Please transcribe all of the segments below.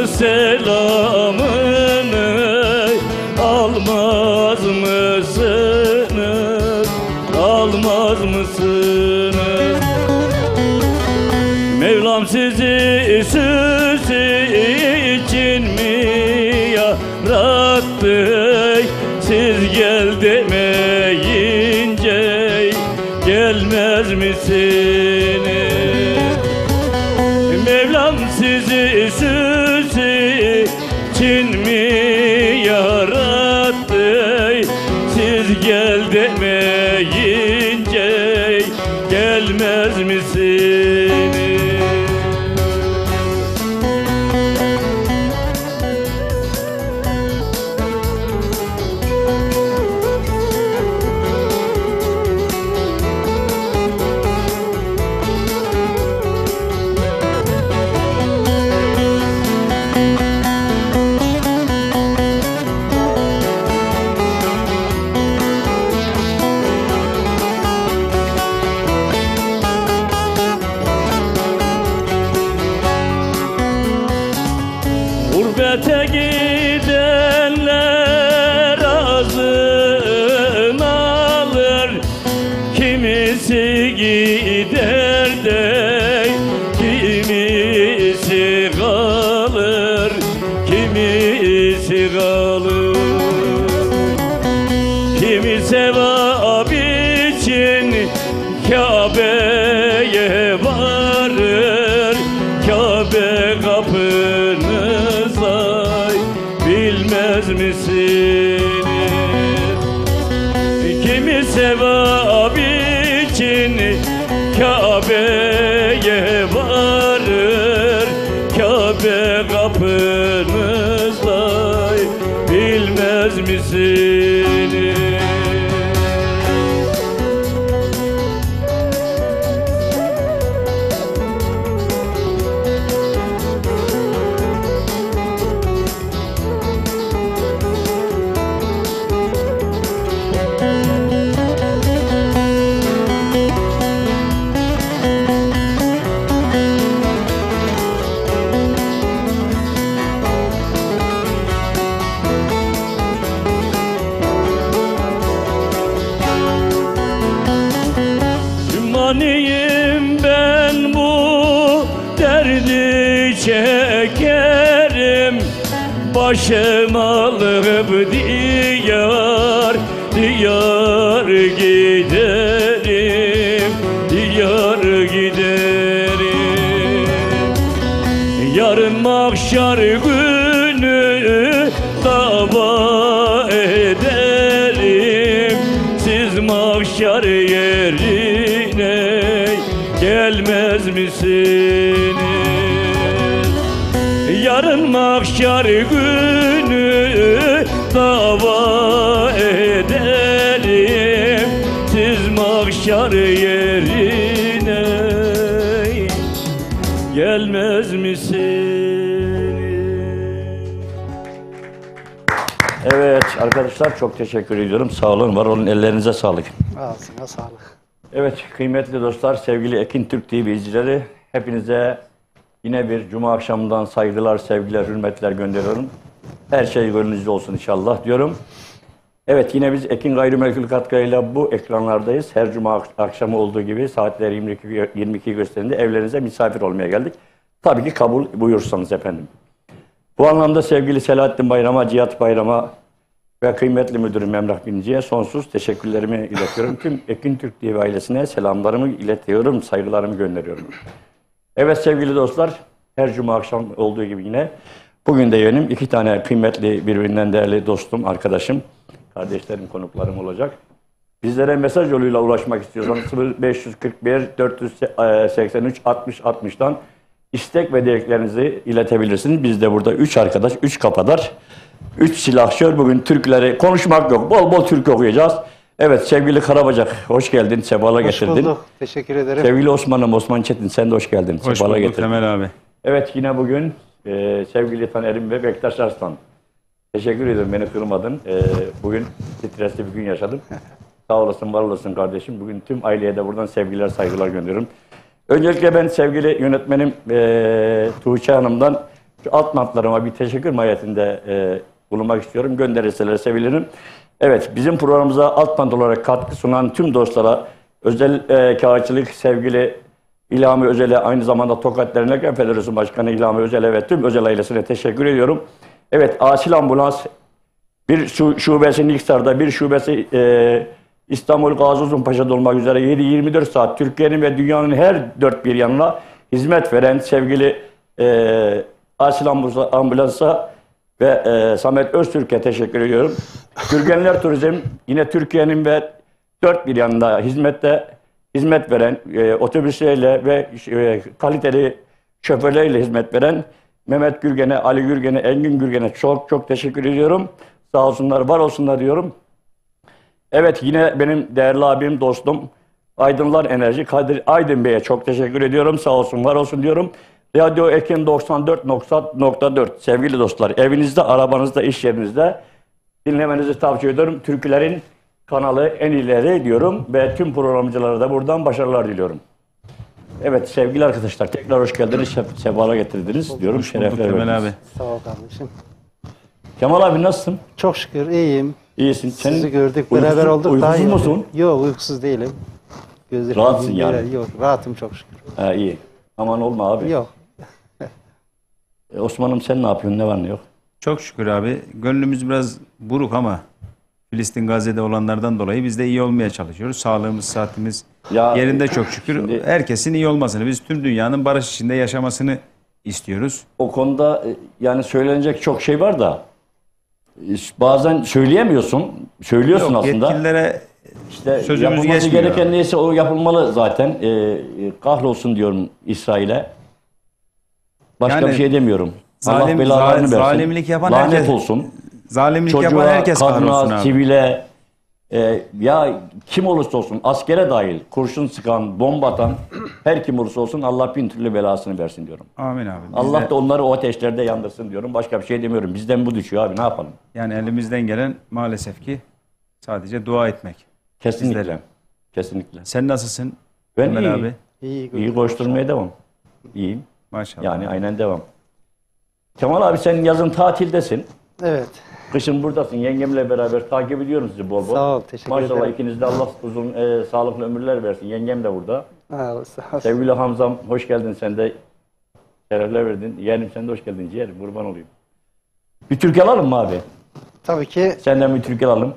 selamını almaz mısınız? Almaz mısınız? Mevlam sizi söz için mi yarattı? Siz gel demeyince gelmez misiniz? Mevlam sizi söz için mi yarattı? Siz gel demeyince gelmez misiniz? Gurbete gidenler azın alır, kimisi gider de kimisi kalır, kimisi kalır. Kimi sevap için Kabe'ye varır, Kabe kapınıza bilmez misiniz? Kimi sevap için Kabe'ye varır, Kabe kapınıza bilmez misiniz? Ümmaniyim ben bu derdi çekerim, başım alıp diyar diyar giderim, diyar giderim. Yarın mahşer günü dava ederim, siz mahşer yerine gelmez misiniz? Yarın mahşer günü dava ederim, siz mahşer yerine gelmez misiniz? Evet arkadaşlar, çok teşekkür ediyorum. Sağ olun, var olun, ellerinize sağlık. Ağzına sağlık. Evet kıymetli dostlar, sevgili Ekin Türk TV izleyicileri, hepinize yine bir cuma akşamından saygılar, sevgiler, hürmetler gönderiyorum. Her şey gönlünüzde olsun inşallah diyorum. Evet, yine biz Ekin Gayrimenkul katkılarıyla bu ekranlardayız. Her cuma akşamı olduğu gibi saatler 22 gösterinde evlerinize misafir olmaya geldik. Tabii ki kabul buyursanız efendim. Bu anlamda sevgili Selahattin Bayram'a, Cihat Bayram'a ve kıymetli müdürüm Emrah Binci'ye sonsuz teşekkürlerimi iletiyorum. Tüm Ekin Türk TV ailesine selamlarımı iletiyorum, saygılarımı gönderiyorum. Evet sevgili dostlar, her cuma akşam olduğu gibi yine bugün de benim iki tane kıymetli, birbirinden değerli dostum, arkadaşım, kardeşlerim, konuklarım olacak. Bizlere mesaj yoluyla ulaşmak istiyorsanız 0541 483 60 60'dan istek ve dileklerinizi iletebilirsiniz. Biz de burada 3 arkadaş, 3 kapadar, 3 silahşör, bugün Türkleri konuşmak yok. Bol bol Türk okuyacağız. Evet sevgili Karabacak, hoş geldin, sefalar getirdin. Hoş bulduk, teşekkür ederim. Sevgili Osman'ım, Osman Çetin, sen de hoş geldin, Hoş sefalar bulduk getirdin. Temel abi. Evet yine bugün sevgili Taner'im ve Bektaş Arslan. Teşekkür ederim, beni kırmadın. Bugün stresli bir gün yaşadım. Sağ olasın, var olasın kardeşim. Bugün tüm aileye de buradan sevgiler, saygılar gönderiyorum. Öncelikle ben sevgili yönetmenim Tuğçe Hanım'dan Şu alt notlarıma bir teşekkür mahiyetinde bulunmak istiyorum. Gönderirseler sevinirim. Evet, bizim programımıza alt not olarak katkı sunan tüm dostlara, özel kağıtçılık sevgili İlhami Özel'e, aynı zamanda Tokat Dernek Federasyonu Başkanı İlhami Özel'e ve tüm Özel ailesine teşekkür ediyorum. Evet, Acil Ambulans bir şubesi Niksar'da, bir şubesi İstanbul Gazi Osman Paşa'da olmak üzere 7-24 saat Türkiye'nin ve dünyanın her dört bir yanına hizmet veren sevgili Acil Ambulans'a ve Samet Öztürk'e teşekkür ediyorum. Gürgenler Turizm yine Türkiye'nin ve dört bir yanında hizmet veren, otobüsleriyle ve kaliteli şoförleriyle hizmet veren Mehmet Gürgen'e, Ali Gürgen'e, Engin Gürgen'e çok çok teşekkür ediyorum. Sağ olsunlar, var olsunlar diyorum. Evet, yine benim değerli abim, dostum Aydınlar Enerji Kadir Aydın Bey'e çok teşekkür ediyorum. Sağ olsun, var olsun diyorum. Radyo Ekin 94.4 sevgili dostlar, evinizde, arabanızda, iş yerinizde dinlemenizi tavsiye ediyorum. Türkülerin kanalı en ileri diyorum ve tüm programcılara da buradan başarılar diliyorum. Evet sevgili arkadaşlar, tekrar hoş geldiniz, sefalar getirdiniz diyorum. Şerefler Kemal verdiniz. abi. Sağ ol kardeşim. Kemal abi nasılsın? Çok şükür iyiyim. İyisin. Sizi gördük, beraber olduk. Uykusuz iyi musun? oldu. Yok, uykusuz değilim. Gözlerim Rahatsın dinliyor. yani. Yok, rahatım çok şükür. Ha, iyi. Aman olma abi. Yok. Osman'ım sen ne yapıyorsun? Ne var ne yok? Çok şükür abi. Gönlümüz biraz buruk ama Filistin Gazze'de olanlardan dolayı biz de iyi olmaya çalışıyoruz. Sağlığımız, saatimiz Ya, yerinde çok şükür. şimdi- Herkesin iyi olmasını, biz tüm dünyanın barış içinde yaşamasını istiyoruz. O konuda yani söylenecek çok şey var da bazen söyleyemiyorsun. Söylüyorsun Yok, aslında. yetkililere İşte sözümüz yapılması geçmiyor gereken abi. neyse o yapılmalı zaten. Kahrolsun diyorum İsrail'e. Başka Yani bir şey demiyorum. Allah zalim- belalarını versin. zalimlik yapan Lanet herkes- olsun. zalimlik yapan Çocuğa, herkes kahrolsun kadına, abi. sivile, ya kim olursa olsun, askere dahil, kurşun sıkan, bomba atan, her kim olursa olsun Allah bin türlü belasını versin diyorum. Amin abi. Biz Allah de, da onları o ateşlerde yandırsın diyorum. Başka bir şey demiyorum. Bizden bu düşüyor abi, ne yapalım? yani elimizden gelen maalesef ki sadece dua etmek. Kesinlikle. Bizlerin. Kesinlikle. Sen nasılsın? Ben Kemal iyi. abi. İyi koşturmaya devam. İyiyim. Maşallah. Yani aynen devam. Kemal abi sen yazın tatildesin. Evet. Kışın buradasın. Yengemle beraber takip ediyorum sizi bol bol. Sağ ol, teşekkür Maşallah ederim. ikiniz de Allah uzun sağlıklı ömürler versin. Yengem de burada. Sağ ol. Sevgili Hamzam hoş geldin, sen de şerefler verdin. Yeğenim sen de hoş geldin ciğerim, kurban olayım. Bir türkü alalım mı abi? Tabii ki Senden bir türkü alalım.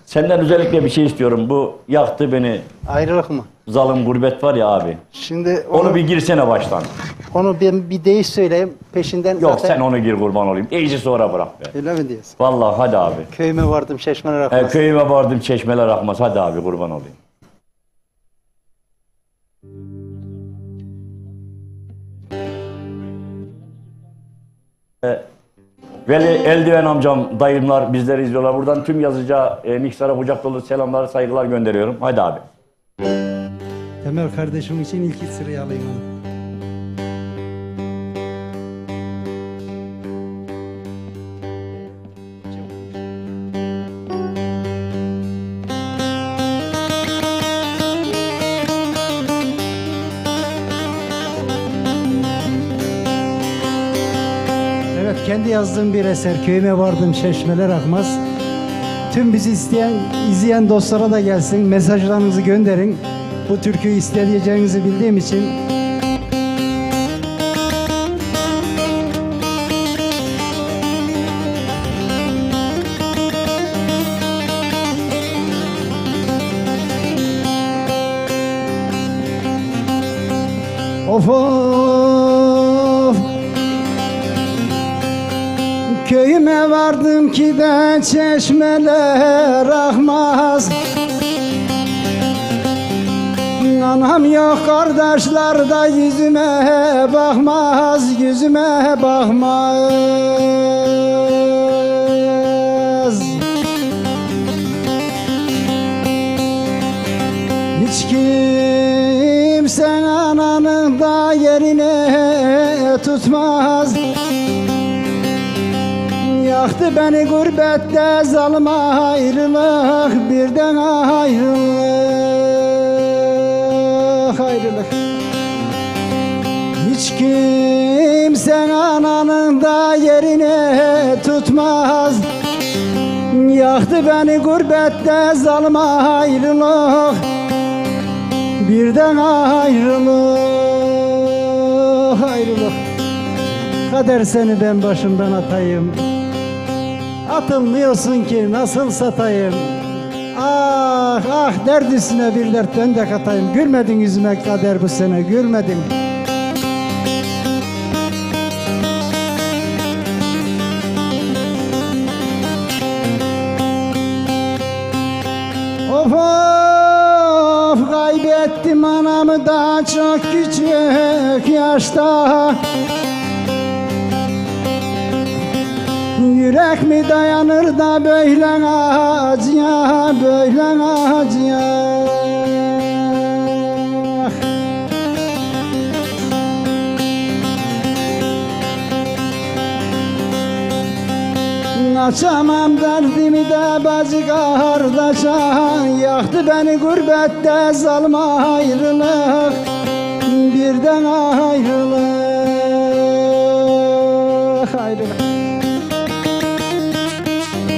Senden özellikle bir şey istiyorum. Bu yaktı beni ayrılık mı? zalim gurbet var ya abi. Şimdi Onu bir girsene baştan. onu bir deyiş söyleyeyim. Peşinden Yok zaten... sen onu gir kurban olayım. İyice sonra bırak be. Öyle mi diyorsun? Vallahi hadi abi. Köyüme vardım, Çeşmeler akmaz. Köyüme vardım çeşmeler akmaz. Hadi abi kurban olayım. Veli Eldiven amcam, dayımlar bizleri izliyorlar. Buradan tüm yazıca Niksar'a kucak dolu selamlar, saygılar gönderiyorum. Hadi abi. Temel kardeşim için ilk sıraya alayım onu. Evet, kendi yazdığım bir eser. Köyüme vardım, çeşmeler akmaz. Tüm bizi izleyen dostlara da gelsin. Mesajlarınızı gönderin. Bu türküyü isteyeceğinizi bildiğim için of of köyüme vardım ki de çeşmeler akmaz. Anam yok, kardeşler de yüzüme bakmaz, yüzüme bakmaz. Hiç kimse ananın da yerine tutmaz. Yaktı beni gurbette zalim ayrılık, birden ayrılık. Hiç kimse ananın da yerini tutmaz. Yaktı beni gurbette zalim ayrılık, birden ayrılık. Kader seni ben başımdan atayım, atılmıyorsun ki nasıl satayım. Ah ah, dert üstüne bir dert ben de katayım. Gülmedin yüzüme kader bu sene, gülmedin. Of of, kaybettim anamı da çok küçük yaşta. Yürek mi dayanır da böyle acıya, böyle acıya. Açamam derdimi de bacı kardeşe, yaktı beni gurbette zalim ayrılık, birden ayrılık.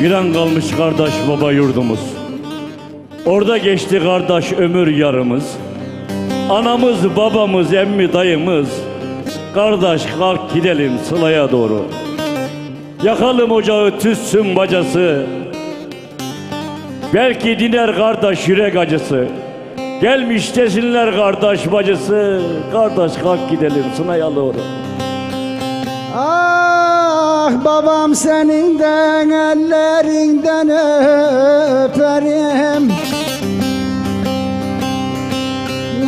Bir an kalmış kardeş baba yurdumuz. Orada geçti kardeş ömür yarımız. Anamız, babamız, emmi, dayımız. Kardeş kalk gidelim Sıla'ya doğru. Yakalım ocağı tütsün bacası. Belki diner kardeş yürek acısı. Gelmiş desinler kardeş bacısı. Kardeş kalk gidelim Sıla'ya doğru. Ah babam, seninden ellerinden öperim.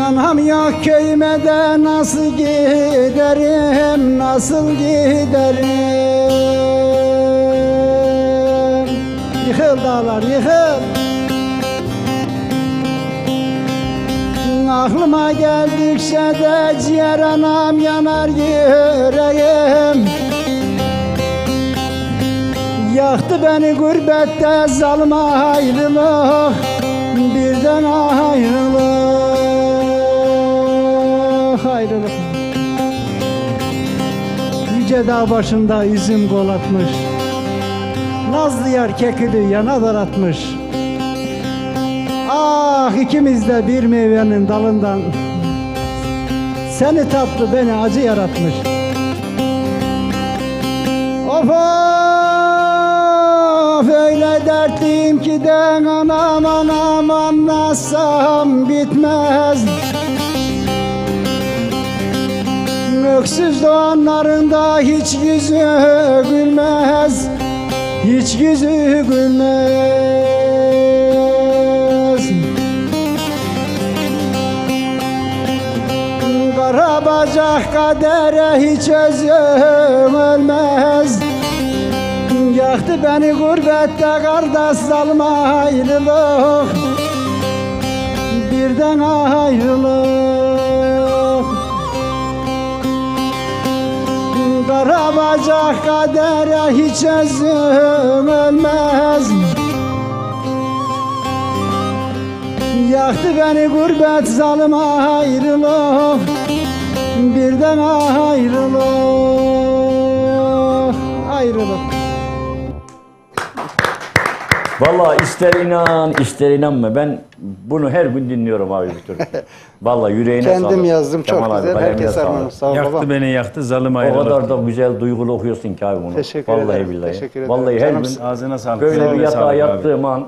Anam yok köyüme de nasıl giderim, nasıl giderim. Yıkıl dağlar, yıkıl. Aklıma geldikçe de ciğer anam yanar yüreğim. Yaktı beni gurbette zalim ayrılık, birden ayrılık. Yüce dağ başında üzüm kol atmış, nazlı yar kekili yana daratmış. Ah, ikimiz de bir meyvenin dalından, seni tatlı beni acı yaratmış. Of of, öyle dertliyim ki de anam anam anlasam bitmez. Öksüz doğanlarında hiç yüzü gülmez, hiç yüzü gülmez. Kara bacak kadere hiç özüm ölmez. Yaktı beni gurbette kardeş zalim ayrılık, birden ayrılık. Kara bacak kadere hiç özüm ölmez. Yaktı beni gurbet zalim ayrılık, birden ayrılık. Vallahi ister inan ister inanma, ben bunu her gün dinliyorum abi bir türlü. Vallahi yüreğine sağlık. Kendim yazdım, çok Kemal abi, güzel. kalemine Herkes sağlık. armağan. Sağ ol Yaktı baba. beni yaktı zalim O ayrılık. kadar da güzel duygulu okuyorsun ki abi bunu. Teşekkür Vallahi ederim. billahi. Teşekkür ederim. Vallahi her Canımsın. gün Ağzına sağlık. böyle Sağ bir ol, yatağa sağ ol abi. yattığım an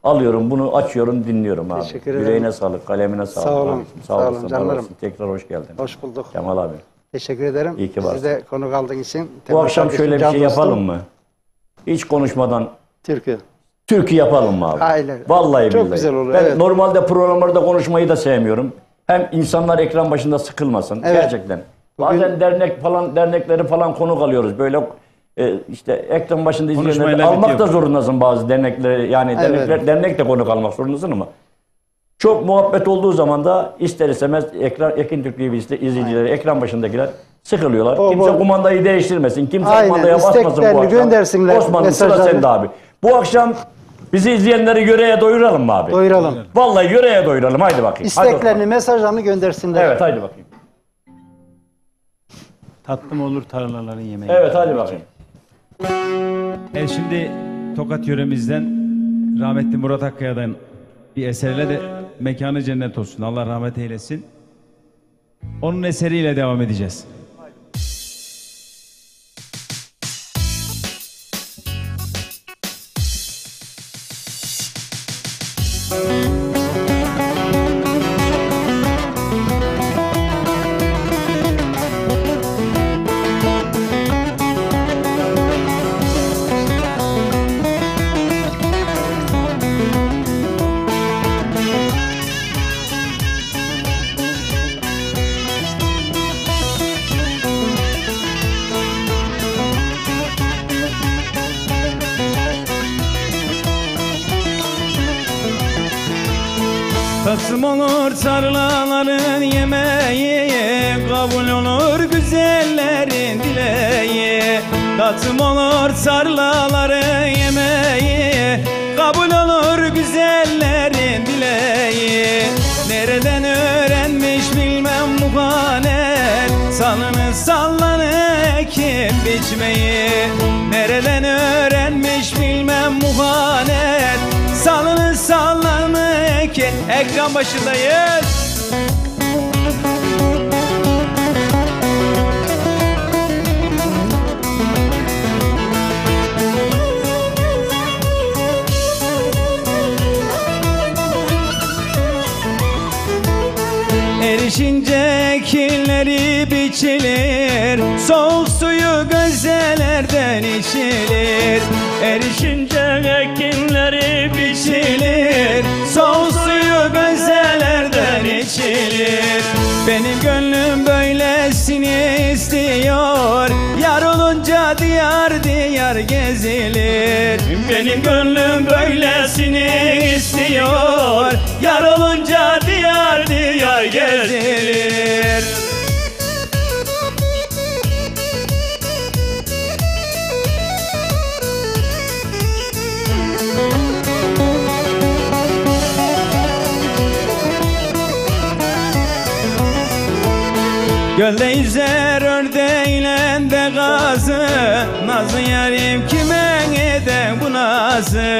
alıyorum bunu, açıyorum, dinliyorum abi. Teşekkür ederim. Yüreğine sağlık, kalemine sağlık. Sağ olun. abicim. Sağ olun, olasın, var canlarım. olasın. Tekrar hoş geldin. Hoş bulduk. Kemal abi. Teşekkür ederim. İyi ki varsın. Siz de konuk aldığın için. Bu akşam şöyle bir Can şey dostum. yapalım mı? Hiç konuşmadan Türkü. türkü yapalım mı abi? Aynen. Vallahi Çok billahi. güzel olur, Ben evet. normalde programlarda konuşmayı da sevmiyorum. Hem insanlar ekran başında sıkılmasın. Evet. Gerçekten. Bazen dernekleri falan konuk alıyoruz. Böyle işte ekran başında izleyenleri Konuşmayla almak da bitiyor. zorundasın bazı dernekleri. Yani Evet. dernek de konuk almak zorundasın ama çok muhabbet olduğu zaman da ister istemez Ekin Türk TV izleyicileri, ekran başındakiler sıkılıyorlar. O, Kimse bu- kumandayı değiştirmesin. Kimse Aynen, kumandaya basmasın bu isteklerini akşam. göndersinler, Osman'ın sıra mesajlarını. sende abi. Bu akşam bizi izleyenleri yüreğe doyuralım mı abi? Doyuralım. Vallahi yüreğe doyuralım. Haydi bakayım. Haydi İsteklerini, Osman. mesajlarını göndersinler. Evet, haydi bakayım. Tatlı mı olur tarlaların yemeği? Evet hadi bakayım. Evet, şimdi Tokat yöremizden rahmetli Murat Akkaya'dan bir eserle de mekanı cennet olsun. Allah rahmet eylesin. Onun eseriyle devam edeceğiz. Tasım olur tarlaların yemeği, kabul olur güzellerin dileği. Tasım olur tarlaların yemeği, kabul olur güzellerin dileği. Nereden öğrenmiş bilmem muhanet, salını sallanı ekin biçmeyi. Nereden öğrenmiş bilmem muhanet, salını sallanı ekin. Ekran başındayız. Erişince ekinleri biçilir, soğuk suyu gözelerden içilir. Erişince ekinleri biçilir, soğuk suyu gözelerden içilir. Benim gönlüm böylesini istiyor, yar olunca diyar diyar gezilir. Benim gönlüm böylesini istiyor, yar olunca diyar diyar gezilir. Gölde yüzer ördeğiyle de gazı, nazlı yarim kime eder bu nazı.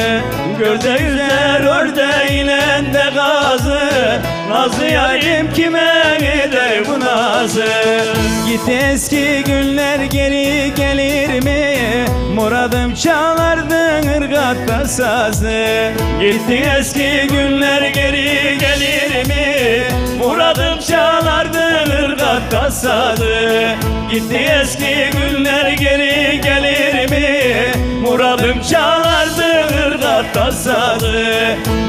Gölde yüzer ördeğiyle de gazı, nazlı yarim kime eder bu nazı. Gitti eski günler geri gelir mi? Muradım çalardın ırgatta sazı. Gitti eski günler geri gelir mi? Muradım çalardın ırgatta sazı. Gitti eski günler geri gelir mi? Muradım çalardın ırgatta sazı.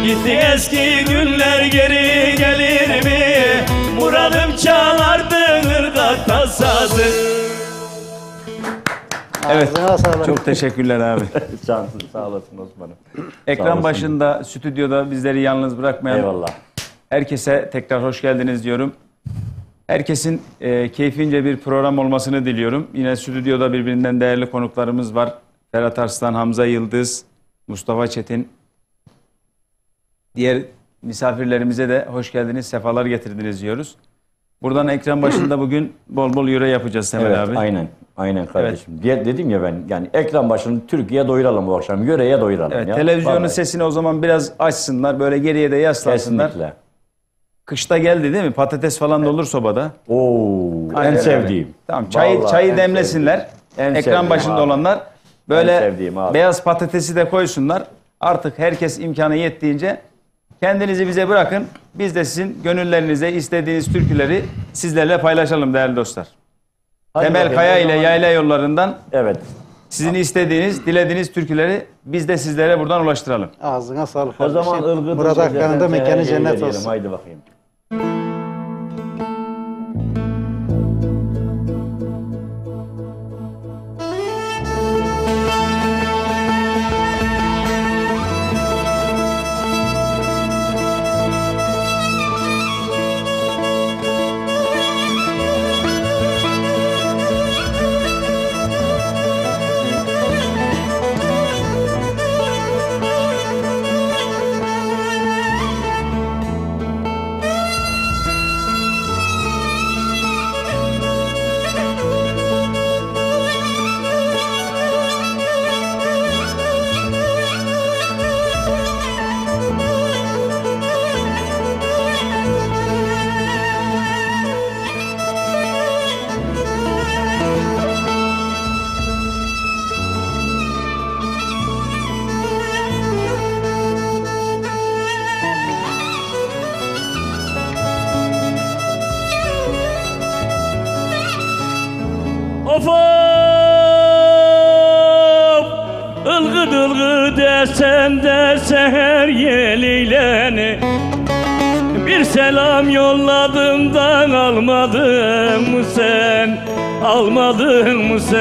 Gitti eski günler geri gelir mi? Muradım çalardın ırgatta sazı. Evet, Ağzına sağlık. çok teşekkürler abi. Cansın, sağ olasın Osman'ım. Sağ Ekran olasın. başında, stüdyoda bizleri yalnız bırakmayan Eyvallah. herkese tekrar hoş geldiniz diyorum. Herkesin keyfince bir program olmasını diliyorum. Yine stüdyoda birbirinden değerli konuklarımız var. Ferhat Arslan, Hamza Yıldız, Mustafa Çetin. Diğer misafirlerimize de hoş geldiniz, sefalar getirdiniz diyoruz. Buradan ekran başında bugün bol bol yöre yapacağız Temel Evet, abi. aynen. Aynen kardeşim. Dedim ya ben, yani ekran başını Türkiye'ye doyuralım bu akşam. Yöreye doyuralım Evet, ya. televizyonun Vallahi. sesini o zaman biraz açsınlar. Böyle geriye de yaslansınlar. Kesinlikle. Kışta geldi değil mi? Patates falan da olur sobada. Oo, Aynen en öyle. sevdiğim. Tamam, Vallahi çayı en demlesinler. En Ekran sevdiğim başında abi. olanlar En böyle sevdiğim abi. beyaz patatesi de koysunlar. Artık herkes imkanı yettiğince kendinizi bize bırakın. Biz de sizin gönüllerinize istediğiniz türküleri sizlerle paylaşalım değerli dostlar. Hadi Temel bakayım, Kaya o ile zaman- Yayla Yolları'ndan Evet. sizin istediğiniz, dilediğiniz türküleri biz de sizlere buradan ulaştıralım. Ağzına sağlık. O zaman kardeşim. ılgıdı. Murat Akkan'ın da mekanı cennet olsun. Haydi bakayım. Sen de seher yeliyle bir selam yolladım da almadın mı sen? Almadın mı sen?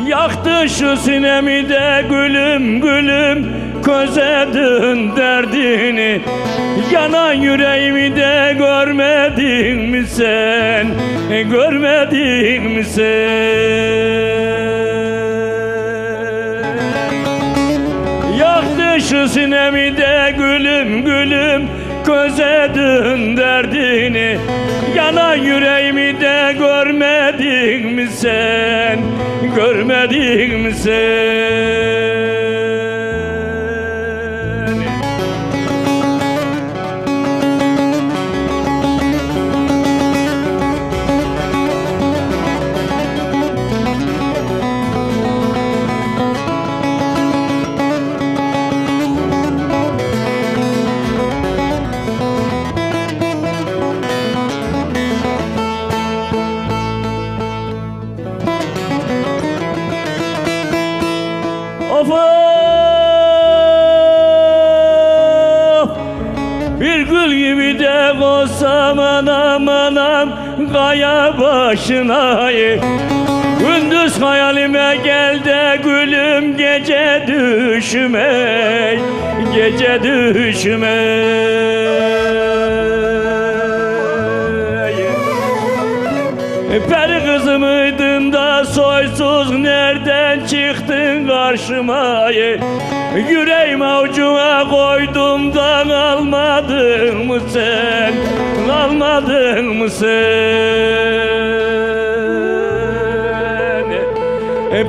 Yaktı şu sinemi de gülüm gülüm, közedin derdini. Yanan yüreğimi de görmedin mi sen? Görmedin mi sen? Yaktı şu sinemi de gülüm gülüm, közedin derdini. Yanan yüreğimi de görmedin mi sen? Görmedin mi sen? Of of, bir gül gibi de olsam anam anam kaya başına. Gündüz hayalime gel de gülüm, gece düşme, gece düşme. Peri kızı mıydın da soysuz, nereden çıktın karşıma? Yüreğimi avucuna koydum da almadın mı sen? Almadın mı sen?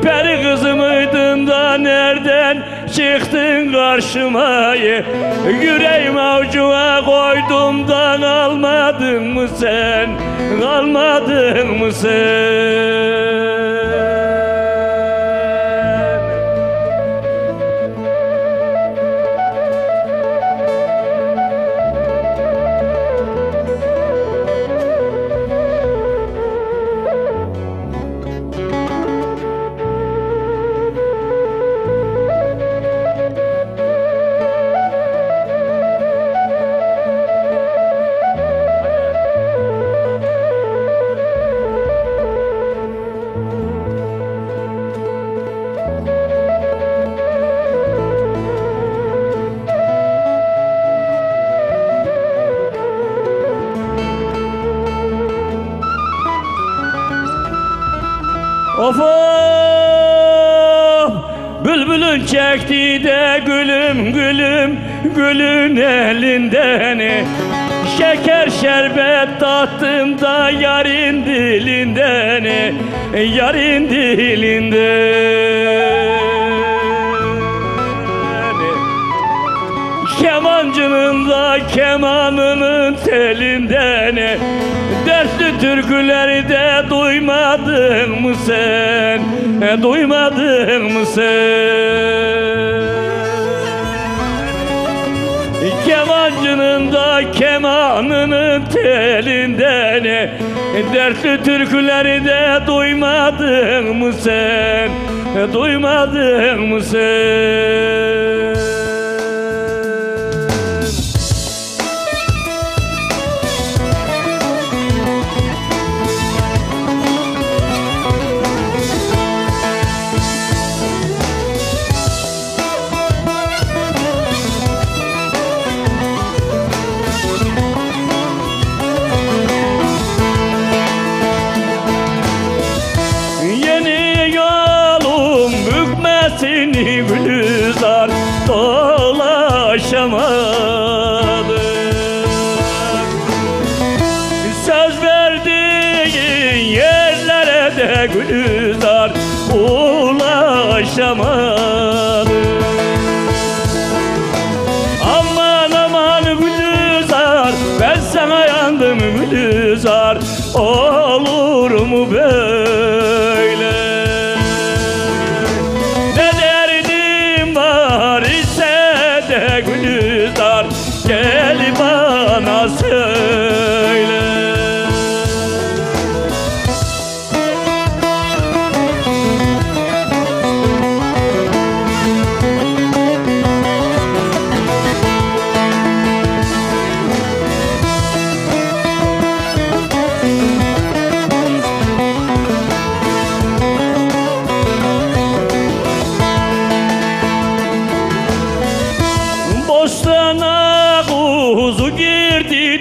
Peri kızı mıydın da nereden çıktın karşıma? Yüreğimi avucuna koydum da almadın mı sen? Almadın mı sen? Of of, bülbülün çekti de gülüm gülüm, gülün elinden. Şeker şerbet tattım da yarın dilinden, yarın dilinden. Kemancının da kemanının telinden, dertli türküleri de duymadın mı sen? Duymadın mı sen? Kemancının da kemanının telinden, dertli türküleri de duymadın mı sen? Duymadın mı sen? Seni Gülizar dolaşamadım. Söz verdiğin yerlere de Gülizar ulaşamadım. Aman aman Gülizar, ben sana yandım Gülizar, olur mu böyle?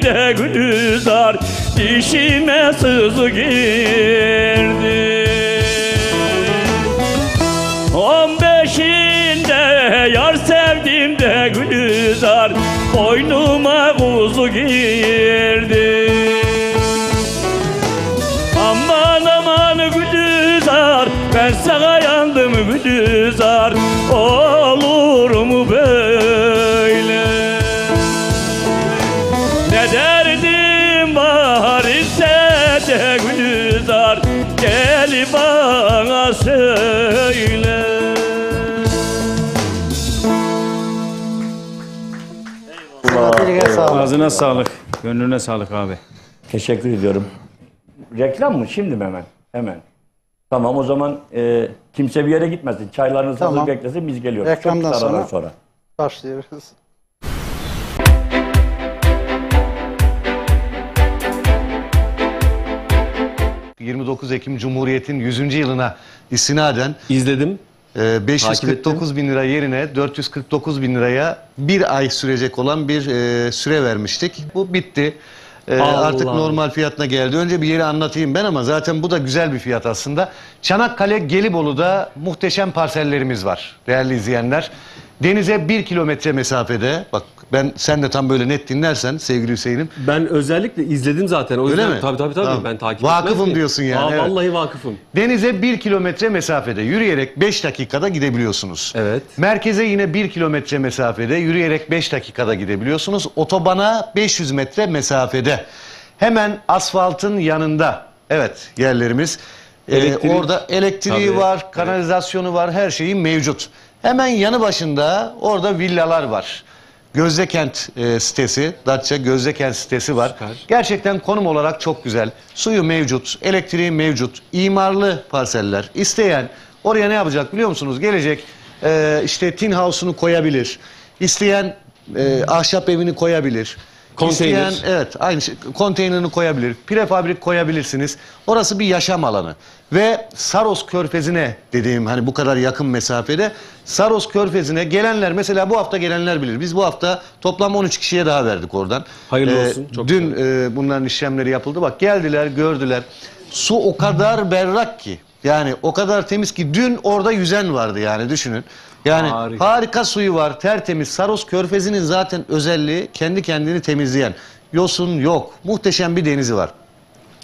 de Gülizar dişime sızı girdi. 15'inde yar sevdim de Gülizar boynuma kuzu girdi. Aman aman Gülizar ben sana yandım Gülizar olur mu böyle? Ne derdim var ise de Gülizar gel bana söyle. Sağ olun. Ağzına sağlık. Gönlüne sağlık abi. Teşekkür ediyorum. Reklam mı şimdi mi hemen? Hemen. Tamam o zaman kimse bir yere gitmesin. Çaylarınızı Tamam. hazır beklesin biz geliyoruz. Reklamdan Çok kısa aradan sonra başlıyoruz. 29 Ekim Cumhuriyet'in 100. yılına istinaden İzledim. 549 bin lira yerine 449 bin liraya bir ay sürecek olan bir süre vermiştik. Bu bitti. Artık normal fiyatına geldi. Önce bir yeri anlatayım ben ama zaten bu da güzel bir fiyat aslında. Çanakkale Gelibolu'da muhteşem parsellerimiz var değerli izleyenler. Denize 1 kilometre mesafede. Bak sen de tam böyle net dinlersen sevgili Hüseyin'im. Ben özellikle izledim zaten. O Öyle yüzden mi? tabii. Tamam. Ben takip Vakıfım etmez miyim? diyorsun yani, evet. Vallahi vakıfım. Denize 1 kilometre mesafede yürüyerek 5 dakikada gidebiliyorsunuz. Evet. Merkeze yine 1 kilometre mesafede yürüyerek 5 dakikada gidebiliyorsunuz. Otobana 500 metre mesafede. Hemen asfaltın yanında. Evet yerlerimiz. Orada elektriği Tabii. var, kanalizasyonu var, her şeyi mevcut. Hemen yanı başında orada villalar var. Gözdekent sitesi, Datça Gözdekent sitesi var. Süper. Gerçekten konum olarak çok güzel. Suyu mevcut, elektriği mevcut, imarlı parseller. İsteyen oraya ne yapacak biliyor musunuz? Gelecek işte tin house'unu koyabilir. İsteyen ahşap evini koyabilir. Konteyner. İsteyen, evet aynı şey, konteynerini koyabilir. Prefabrik koyabilirsiniz. Orası bir yaşam alanı. Ve Saros Körfezi'ne dediğim hani bu kadar yakın mesafede Saros Körfezi'ne gelenler mesela bu hafta gelenler bilir. Biz bu hafta toplam 13 kişiye daha verdik oradan. Hayırlı olsun, çok dün bunların işlemleri yapıldı. Bak geldiler gördüler. Su o kadar berrak ki. Yani o kadar temiz ki dün orada yüzen vardı yani düşünün. Yani harika suyu var, tertemiz. Saros Körfezi'nin zaten özelliği kendi kendini temizleyen. Yosun yok. Muhteşem bir denizi var.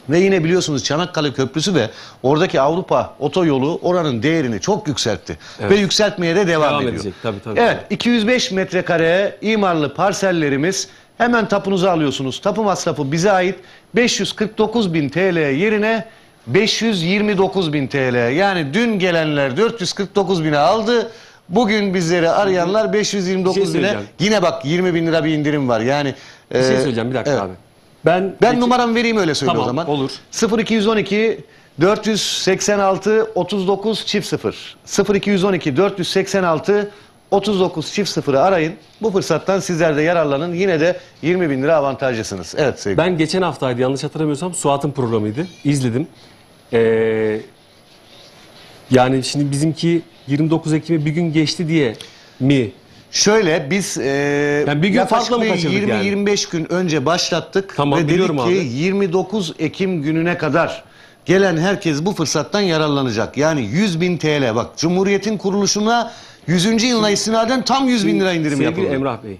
Ve yine biliyorsunuz Çanakkale Köprüsü ve oradaki Avrupa otoyolu oranın değerini çok yükseltti. Evet. Ve yükseltmeye de devam ediyor. edecek tabii. Evet 205 metrekare imarlı parsellerimiz hemen tapunuzu alıyorsunuz. Tapu masrafı bize ait 549 bin TL yerine 529 bin TL. Yani dün gelenler 449 bine aldı. Bugün bizleri arayanlar 529 bine. Yine bak 20 bin lira bir indirim var. Yani Bir şey söyleyeceğim bir dakika evet. abi. Ben numaramı vereyim öyle söyle Tamam, o zaman. olur. 0212 486 39 çift 0. 0212 486 39 çift 0'ı arayın. Bu fırsattan sizler de yararlanın. Yine de 20 bin lira avantajlısınız. Evet sevgili. Ben geçen haftaydı yanlış hatırlamıyorsam Suat'ın programıydı. İzledim. Yani şimdi bizimki 29 Ekim'e bir gün geçti diye mi? Şöyle biz Yani bir gün yaklaşık farklı mı kaçırdık 20-25 gün önce başlattık Tamam, ve dedik biliyorum ki abi. 29 Ekim gününe kadar gelen herkes bu fırsattan yararlanacak. Yani 100 bin TL bak Cumhuriyet'in kuruluşuna 100. yılına istinaden tam 100 bin lira indirim yapıldı. Sevgili Emrah Bey,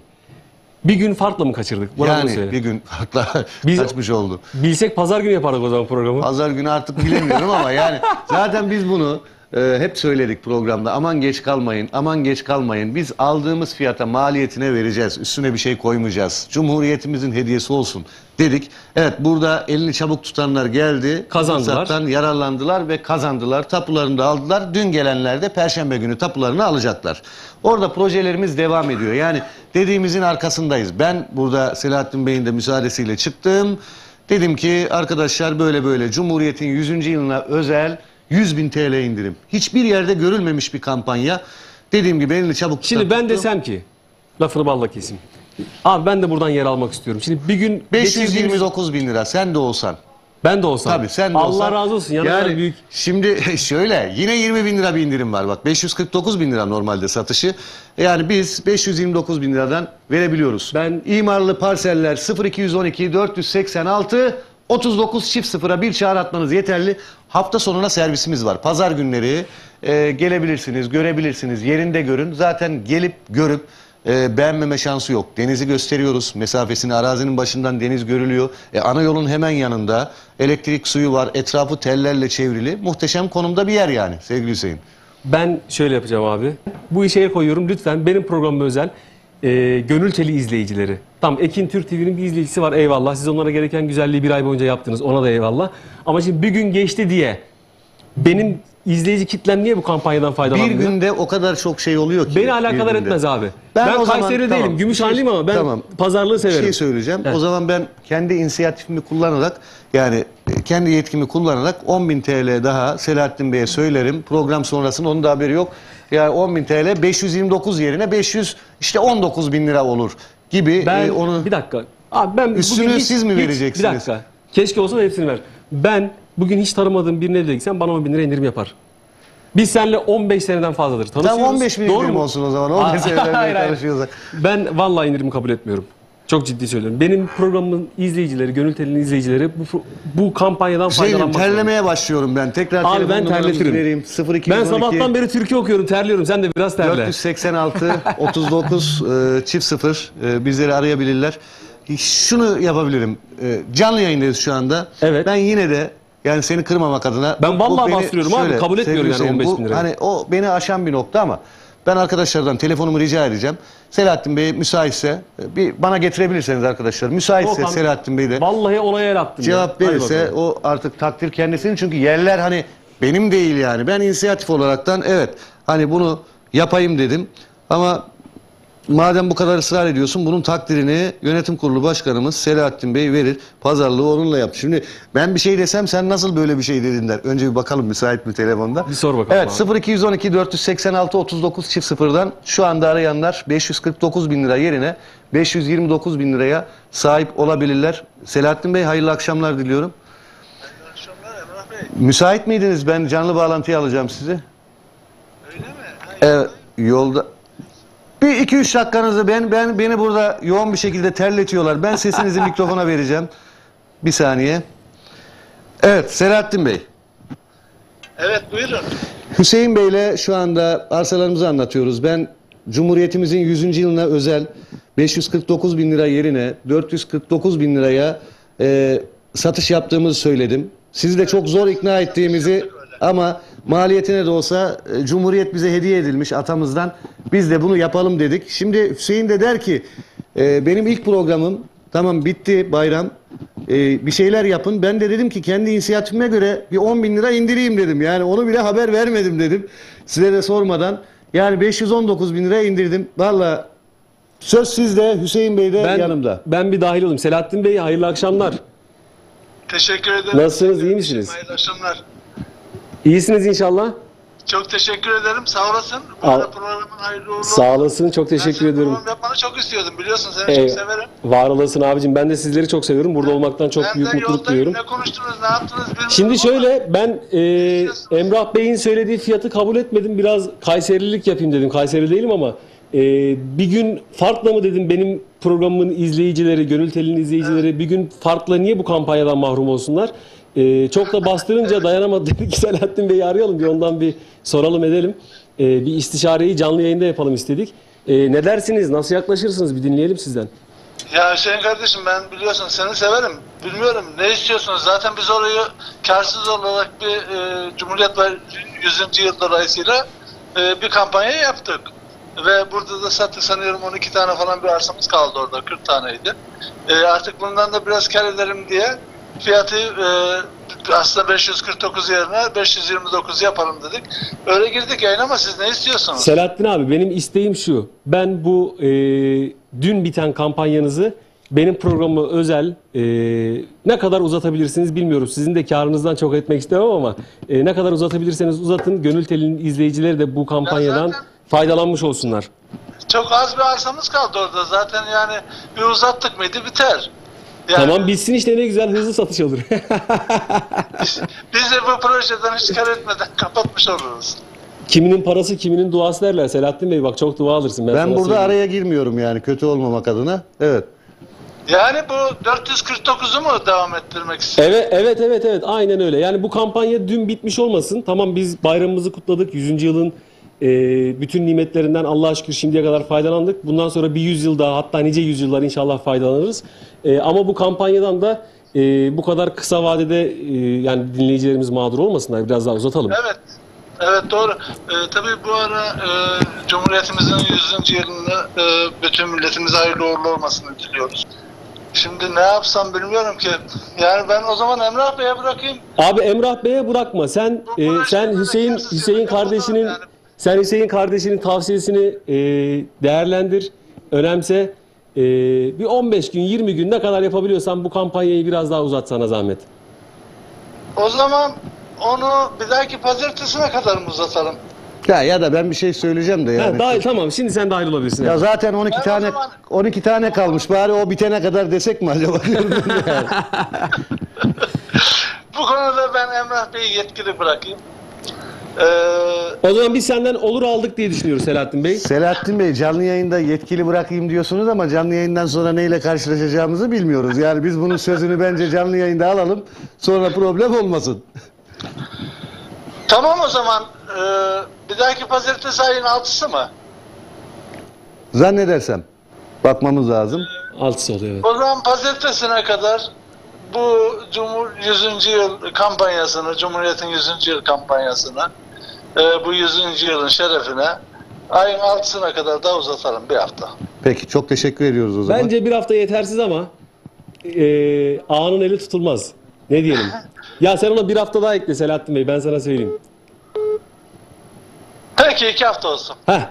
bir gün farkla mı kaçırdık? Bana bunu Yani söyle. bir gün farkla Biz- kaçmış oldu. Bilsek pazar günü yapardık o zaman programı. Pazar günü artık bilemiyorum ama yani zaten biz bunu hep söyledik programda. Aman geç kalmayın, aman geç kalmayın. Biz aldığımız fiyata maliyetine vereceğiz. Üstüne bir şey koymayacağız. Cumhuriyetimizin hediyesi olsun dedik. Evet burada elini çabuk tutanlar geldi. Kazandılar. Fırsattan yararlandılar ve kazandılar. Tapularını da aldılar. Dün gelenler de Perşembe günü tapularını alacaklar. Orada projelerimiz devam ediyor. Yani dediğimizin arkasındayız. Ben burada Selahattin Bey'in de müsaadesiyle çıktım. Dedim ki arkadaşlar böyle böyle Cumhuriyet'in 100. yılına özel 100 bin TL indirim. Hiçbir yerde görülmemiş bir kampanya. Dediğim gibi elini çabuk Şimdi tutan ben tuttu. desem ki, lafını balla keseyim. Abi ben de buradan yer almak istiyorum. Şimdi bir gün 529 bin lira sen de olsan. Ben de olsam. Tabii sen de Allah olsan. razı olsun. Yani büyük. Şimdi şöyle yine 20 bin lira bir indirim var bak. 549 bin lira normalde satışı. Yani biz 529 bin liradan verebiliyoruz. Ben- İmarlı parseller 0212 486 39 çift sıfıra bir çağrı atmanız yeterli. Hafta sonuna servisimiz var. Pazar günleri gelebilirsiniz, görebilirsiniz. Yerinde görün. Zaten gelip görüp beğenmeme şansı yok. Denizi gösteriyoruz. Mesafesini arazinin başından deniz görülüyor. Ana yolun hemen yanında elektrik suyu var. Etrafı tellerle çevrili. Muhteşem konumda bir yer yani sevgili Hüseyin. Ben şöyle yapacağım abi. Bu işe el koyuyorum. Lütfen benim programıma özel Gönül Teli izleyicileri. Tam Ekin Türk TV'nin bir izleyicisi var, eyvallah. Siz onlara gereken güzelliği bir ay boyunca yaptınız. Ona da eyvallah. Ama şimdi bir gün geçti diye benim izleyici kitlem niye bu kampanyadan Bir faydalanmıyor? günde o kadar çok şey oluyor ki. Beni bir alakadar günde. etmez abi. Ben Ben o zaman- Kayseri tamam. değilim, Gümüşhaneliyim ama ben Tamam. pazarlığı Bir severim. şey söyleyeceğim. Heh. O zaman ben kendi inisiyatifimi kullanarak yani kendi yetkimi kullanarak 10.000 TL daha Selahattin Bey'e söylerim. Program sonrasında onun da haberi yok. Yani 10.000 TL 529 yerine 519 bin lira olur gibi Ben onu bir dakika. Abi ben Üstünü bugün siz mi vereceksiniz? Bir dakika. Keşke olsa da hepsini ver. Ben bugün hiç tanımadığım birine de gitsem bana 10 bin lira indirim yapar. Biz seninle 15 seneden fazladır tanışıyoruz. tam 15 bin Doğru indirim mu? olsun o zaman. 15 Hayır, senelerden hayır. konuşuyorsak. Ben vallahi indirimi kabul etmiyorum. Çok ciddi söylüyorum. Benim programımın izleyicileri, Gönül Teli'nin izleyicileri bu kampanyadan Hüseyin'im faydalanmak zorunda. terlemeye başlıyorum ben. Tekrar Abi telefon ben numaramızı terletirim. vereyim. 0212 Ben sabahtan beri türkü okuyorum, terliyorum. Sen de biraz terle. 486 39 çift 0 bizleri arayabilirler. Şunu yapabilirim. Canlı yayındayız şu anda. Evet. Ben yine de yani seni kırmamak adına. Ben vallahi beni bastırıyorum abi, kabul etmiyorum sevgili yani Hüseyin, 15 bin lirayı. Hani o beni aşan bir nokta ama ben arkadaşlardan telefonumu rica edeceğim. Selahattin Bey müsaitse bir bana getirebilirseniz arkadaşlar. Müsaitse Okan, Selahattin Bey de Vallahi olaya el attım. cevap ya. Hadi verirse bakalım. o artık takdir kendisinin çünkü yerler hani benim değil yani. Ben inisiyatif olaraktan evet hani bunu yapayım dedim ama madem bu kadar ısrar ediyorsun bunun takdirini yönetim kurulu başkanımız Selahattin Bey verir. Pazarlığı onunla yap. Şimdi ben bir şey desem sen nasıl böyle bir şey dedin der. Önce bir bakalım müsait mi telefonda? Bir sor bakalım Evet abi. 0212 486 39 çift sıfırdan şu anda arayanlar 549 bin lira yerine 529 bin liraya sahip olabilirler. Selahattin Bey hayırlı akşamlar diliyorum. Müsait miydiniz? Ben canlı bağlantıya alacağım sizi. Öyle mi? Evet, yolda. Bir 2-3 dakikanızı beni burada yoğun bir şekilde terletiyorlar. Ben sesinizi mikrofona vereceğim. Bir saniye. Evet, Selahattin Bey. Evet buyurun. Hüseyin Bey'le şu anda arsalarımızı anlatıyoruz. Ben Cumhuriyetimizin 100. yılına özel 549 bin lira yerine 449 bin liraya satış yaptığımızı söyledim. Sizi de çok zor ikna ettiğimizi ama maliyetine de olsa Cumhuriyet bize hediye edilmiş atamızdan. Biz de bunu yapalım dedik. Şimdi Hüseyin de der ki benim ilk programım tamam bitti bayram. Bir şeyler yapın. Ben de dedim ki kendi inisiyatifime göre bir 10 bin lira indireyim dedim. Yani onu bile haber vermedim dedim. Size de sormadan. Yani 519 bin lira indirdim. Vallahi söz sizde, Hüseyin Bey de yanımda. Ben bir dahil olayım. Selahattin Bey hayırlı akşamlar. Teşekkür ederim. Nasılsınız, iyi misiniz? Hayırlı akşamlar. İyisiniz inşallah. Çok teşekkür ederim. Sağ olasın. Bu Al- arada programın hayırlı uğurlu olsun. Sağ olasın. Çok Ben teşekkür senin ediyorum. program yapmanı çok istiyordum. Biliyorsun seni Ey, çok severim. Var olasın abicim. Ben de sizleri çok seviyorum. Burada olmaktan çok Ben büyük de mutluluk yoldayım. duyuyorum. Ne konuştunuz, ne yaptınız bilmiyorum Şimdi ama şöyle ben Emrah Bey'in söylediği fiyatı kabul etmedim. Biraz Kayserilik yapayım dedim. Kayseri değilim ama bir gün farkla mı dedim benim programımın izleyicileri, Gönül Teli'nin izleyicileri bir gün farkla niye bu kampanyadan mahrum olsunlar? Çok da bastırınca dayanamadı dedi ki Selahattin Bey'i arayalım bir ondan bir soralım edelim. Bir istişareyi canlı yayında yapalım istedik. Ne dersiniz? Nasıl yaklaşırsınız? Bir dinleyelim sizden. Ya Hüseyin kardeşim ben biliyorsun seni severim. Bilmiyorum ne istiyorsunuz? Zaten biz orayı karsız olarak bir Cumhuriyet var 100. yıl dolayısıyla bir kampanya yaptık. Ve burada da sattık sanıyorum 12 tane falan bir arsamız kaldı orada. 40 taneydi. Artık bundan da biraz kar ederim diye fiyatı aslında 549 yerine 529 yapalım dedik. Öyle girdik yayına ama siz ne istiyorsunuz? Selahattin abi benim isteğim şu. Ben bu dün biten kampanyanızı benim programı özel ne kadar uzatabilirsiniz bilmiyorum. Sizin de karınızdan çok etmek istemem ama ne kadar uzatabilirseniz uzatın. Gönül Teli'nin izleyicileri de bu kampanyadan zaten- faydalanmış olsunlar. Çok az bir arsamız kaldı orada. Zaten yani bir uzattık mıydı biter. Yani Tamam bitsin işte, ne güzel, hızlı satış olur. biz de bu projeden hiç kar etmeden kapatmış oluruz. Kiminin parası kiminin duası derler Selahattin Bey, bak çok dua alırsın. Ben sana burada söyleyeyim. araya girmiyorum yani kötü olmamak adına. Evet. Yani bu 449'u mu devam ettirmek istiyor? Evet, aynen öyle. Yani bu kampanya dün bitmiş olmasın. Tamam, biz bayramımızı kutladık. 100. yılın bütün nimetlerinden Allah'a şükür şimdiye kadar faydalandık. Bundan sonra bir 100 yıl daha, hatta nice yüzyıllar inşallah faydalanırız. Ama bu kampanyadan da bu kadar kısa vadede yani dinleyicilerimiz mağdur olmasınlar. Biraz daha uzatalım. Evet. Evet doğru. Tabii bu ara Cumhuriyetimizin 100. yılını bütün milletimize hayırlı uğurlu olmasını diliyoruz. Şimdi ne yapsam bilmiyorum ki. Yani ben o zaman Emrah Bey'e bırakayım. Abi Emrah Bey'e bırakma. Sen Hüseyin kardeşinin tavsiyesini değerlendir, önemse. Bir 15 gün, 20 gün ne kadar yapabiliyorsan bu kampanyayı biraz daha uzat, sana zahmet. O zaman onu bir dahaki pazartesine kadar mı uzatalım? Ya da ben bir şey söyleyeceğim de yani. Tamam, şimdi sen dahil olabilirsin. Ya zaten 12 Ben o tane zaman- 12 tane kalmış. Bari o bitene kadar desek mi acaba? Yani. Bu konuda ben Emrah Bey'i yetkili bırakayım. O zaman biz senden olur aldık diye düşünüyoruz Selahattin Bey. Selahattin Bey, canlı yayında yetkili bırakayım diyorsunuz ama canlı yayından sonra neyle karşılaşacağımızı bilmiyoruz. Yani biz bunun sözünü bence canlı yayında alalım. Sonra problem olmasın. Tamam o zaman. Bir dahaki pazartesi ayın 6'sı mı? Zannedersem. Bakmamız lazım. 6'sı oluyor, evet. O zaman pazartesine kadar bu 100. yıl kampanyasını, Cumhuriyet'in 100. yıl kampanyasını, bu 100. yılın şerefine ayın 6'sına kadar da uzatalım, bir hafta. Peki, çok teşekkür ediyoruz o zaman. Bence bir hafta yetersiz ama ağanın eli tutulmaz. Ne diyelim? Ya sen ona bir hafta daha ekle Selahattin Bey, ben sana söyleyeyim. Peki 2 hafta olsun. Heh.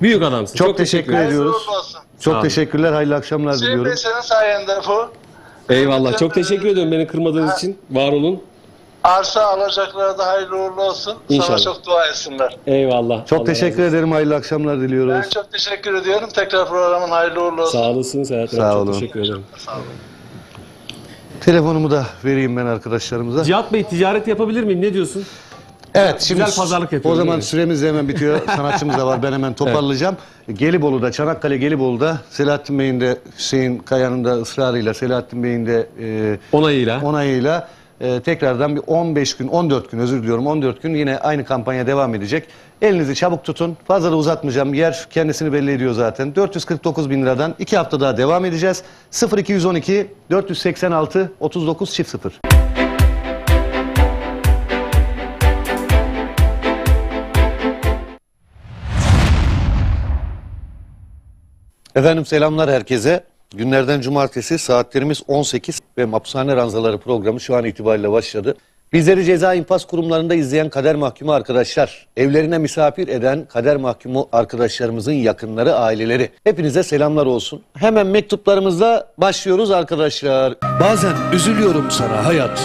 Büyük adamsın. Çok teşekkür Hayırlı ediyoruz. uğurlu olsun. Çok Sağ olun. teşekkürler. Hayırlı akşamlar Hüseyin Bey, diliyorum. senin sayende bu. Eyvallah. Çok teşekkür ediyorum beni kırmadığınız için. Var olun. Arsa alacaklara da hayırlı uğurlu olsun. İnşallah. Sana çok dua etsinler. Eyvallah. Çok Allah teşekkür razı ederim. Hayırlı akşamlar diliyoruz. Ben çok teşekkür ediyorum. Tekrar programın hayırlı uğurlu olsun. olsun. Sağ olasın Selahattin Sağ abi. olun. Çok teşekkür ederim. Telefonumu da vereyim ben arkadaşlarımıza. Cihat Bey, ticaret yapabilir miyim? Ne diyorsun? Evet, şimdi Güzel pazarlık o yapıyoruz, zaman değil mi? süremiz de hemen bitiyor. Sanatçımız da var. Ben hemen toparlayacağım. Gelibolu'da, Çanakkale Gelibolu'da Selahattin Bey'in de, Hüseyin Kaya'nın da ısrarıyla, Selahattin Bey'in de onayıyla tekrardan bir 15 gün, 14 gün özür diliyorum, 14 gün yine aynı kampanya devam edecek. Elinizi çabuk tutun. Fazla da uzatmayacağım. Yer kendisini belli ediyor zaten. 449 bin liradan 2 hafta daha devam edeceğiz. 0212 486 39 00. Efendim selamlar herkese. Günlerden cumartesi, saatlerimiz 18 ve Mapushane Ranzaları programı şu an itibariyle başladı. Bizleri ceza infaz kurumlarında izleyen kader mahkumu arkadaşlar, evlerine misafir eden kader mahkumu arkadaşlarımızın yakınları, aileleri, hepinize selamlar olsun. Hemen mektuplarımızla başlıyoruz arkadaşlar. Bazen üzülüyorum sana hayat.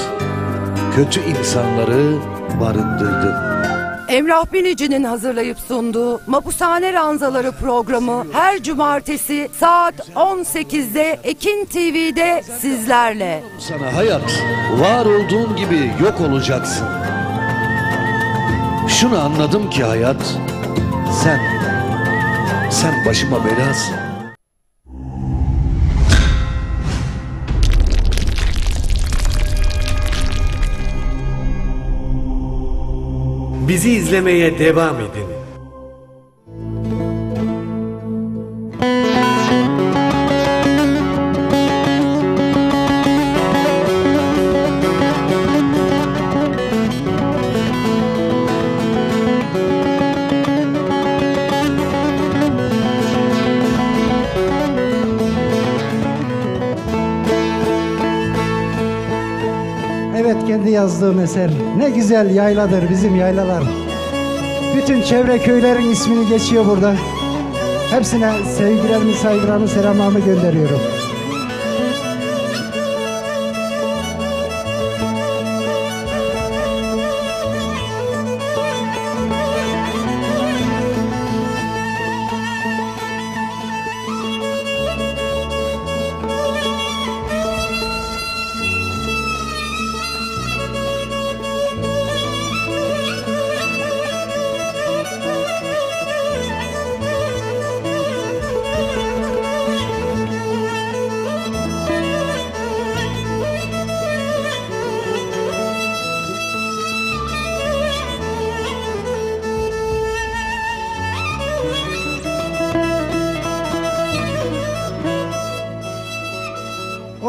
Kötü insanları barındırdın. Emrah Binici'nin hazırlayıp sunduğu Mapushane Ranzaları programı her cumartesi saat 18'de Ekin TV'de sizlerle. Sana hayat, var olduğun gibi yok olacaksın. Şunu anladım ki hayat, sen başıma belasın. Bizi izlemeye devam edin. Evet, kendi yazdığım eser. Ne güzel yayladır bizim yaylalar. Bütün çevre köylerin ismini geçiyor burada. Hepsine sevgilerimi, saygılarımı, selamlarımı gönderiyorum.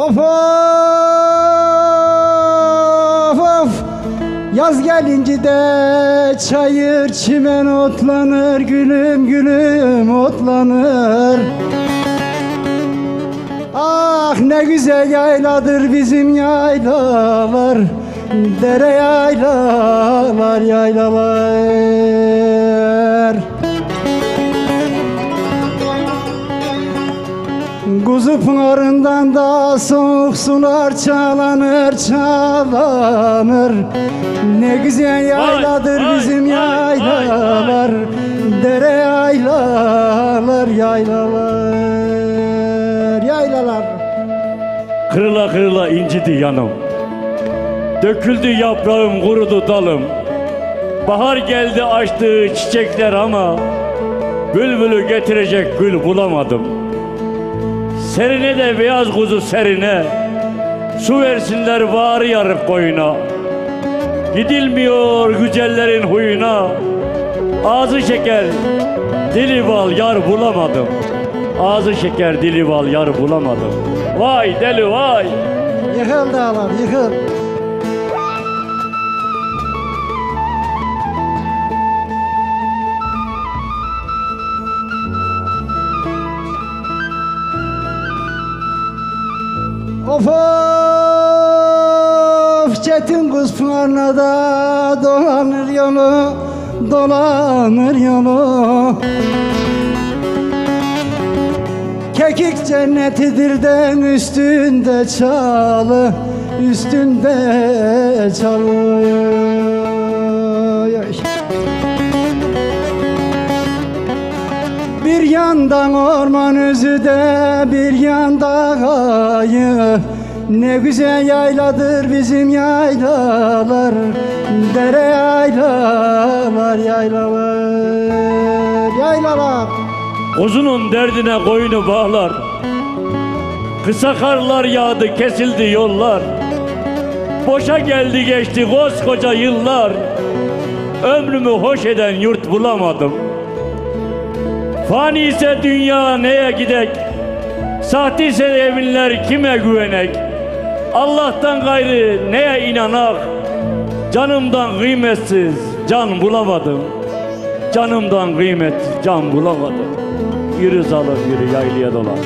Of of of. Yaz gelince de çayır çimen otlanır, gülüm gülüm otlanır. Ah ne güzel yayladır bizim yaylalar, dere yaylalar yaylalar. Kuzu pınarından da soğuk sular çalanır çalanır. Ne güzel yayladır bizim yaylalar, dere yaylalar yaylalar yaylalar. Kırıla kırıla incidi yanım, döküldü yaprağım, kurudu dalım. Bahar geldi açtı çiçekler ama bülbülü getirecek gül bulamadım. Serine de beyaz kuzu serine, su versinler bağrı yarık koyuna. Gidilmiyor güzellerin huyuna, ağzı şeker dili bal yar bulamadım. Ağzı şeker dili bal yar bulamadım. Vay deli vay. Yıkıl dağlar yıkıl. Of of, çetin kuz pınarına da dolanır yolu, dolanır yolu. Kekik cennetidir de üstünde çalı, üstünde çalıyor. Bir yandan orman özü de bir yanda ayı. Ne güzel yayladır bizim yaylalar, dere yaylalar yaylalar yaylalar. Kuzunun derdine koyunu bağlar, kısa karlar yağdı kesildi yollar. Boşa geldi geçti koskoca yıllar, ömrümü hoş eden yurt bulamadım. Fani ise dünya neye gidek, sahte ise eminler kime güvenek. Allah'tan gayrı neye inanak, canımdan kıymetsiz can bulamadım. Canımdan kıymetsiz can bulamadım. Yürü zalım yürü yaylaya dolan.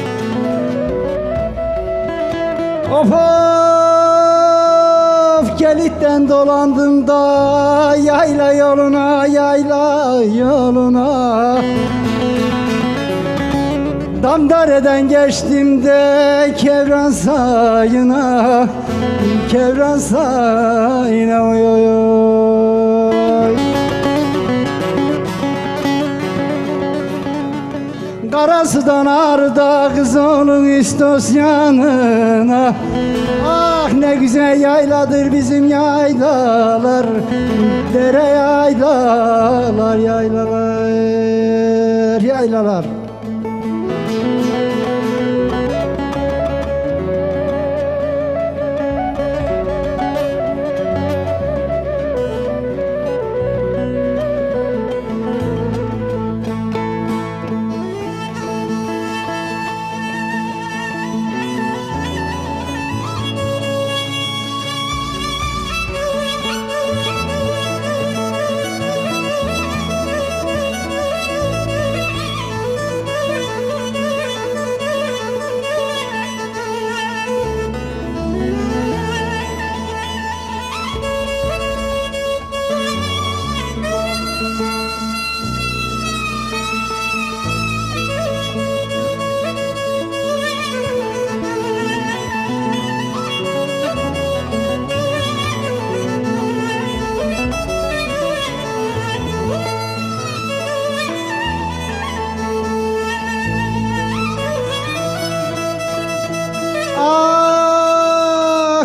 Of of, gelitten dolandım da yayla yoluna, yayla yoluna. Damdare'den geçtim de Kevran sayına, Kevran sayına oy oy oy. Karasıdan arda kız olun istos yanına. Ah ne güzel yayladır bizim yaylalar, dere yaylalar yaylalar yaylalar.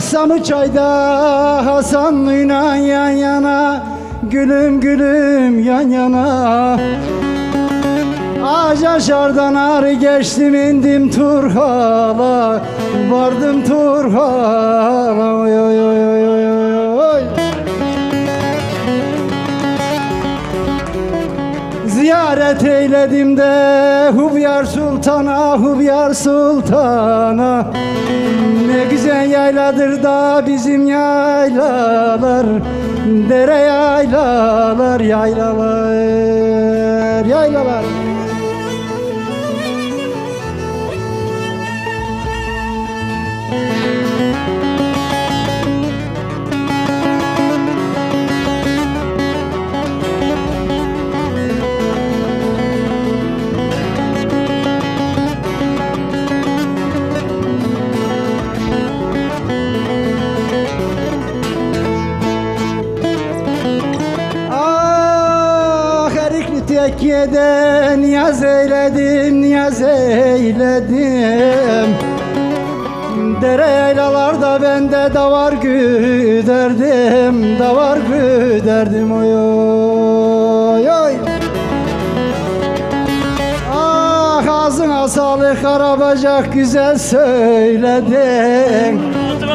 Samı çayda Hasanlı'yla yan yana, gülüm gülüm yan yana. Ağaca şardan ağrı geçtim indim Turhal'a, vardım Turhal'a oy oy oy oy oy. ziyaret eyledim de Hubyar Sultan'a, Hubyar Sultan'a. Ne güzel yayladır da bizim yaylalar, dere yaylalar, yaylalar, yaylalar. Tekkeden niyaz eyledim, niyaz eyledim. Dere yaylalarda bende davar güderdim, davar güderdim oy oy oy. Ah ağzına sağlık Karabacak, güzel söyledin.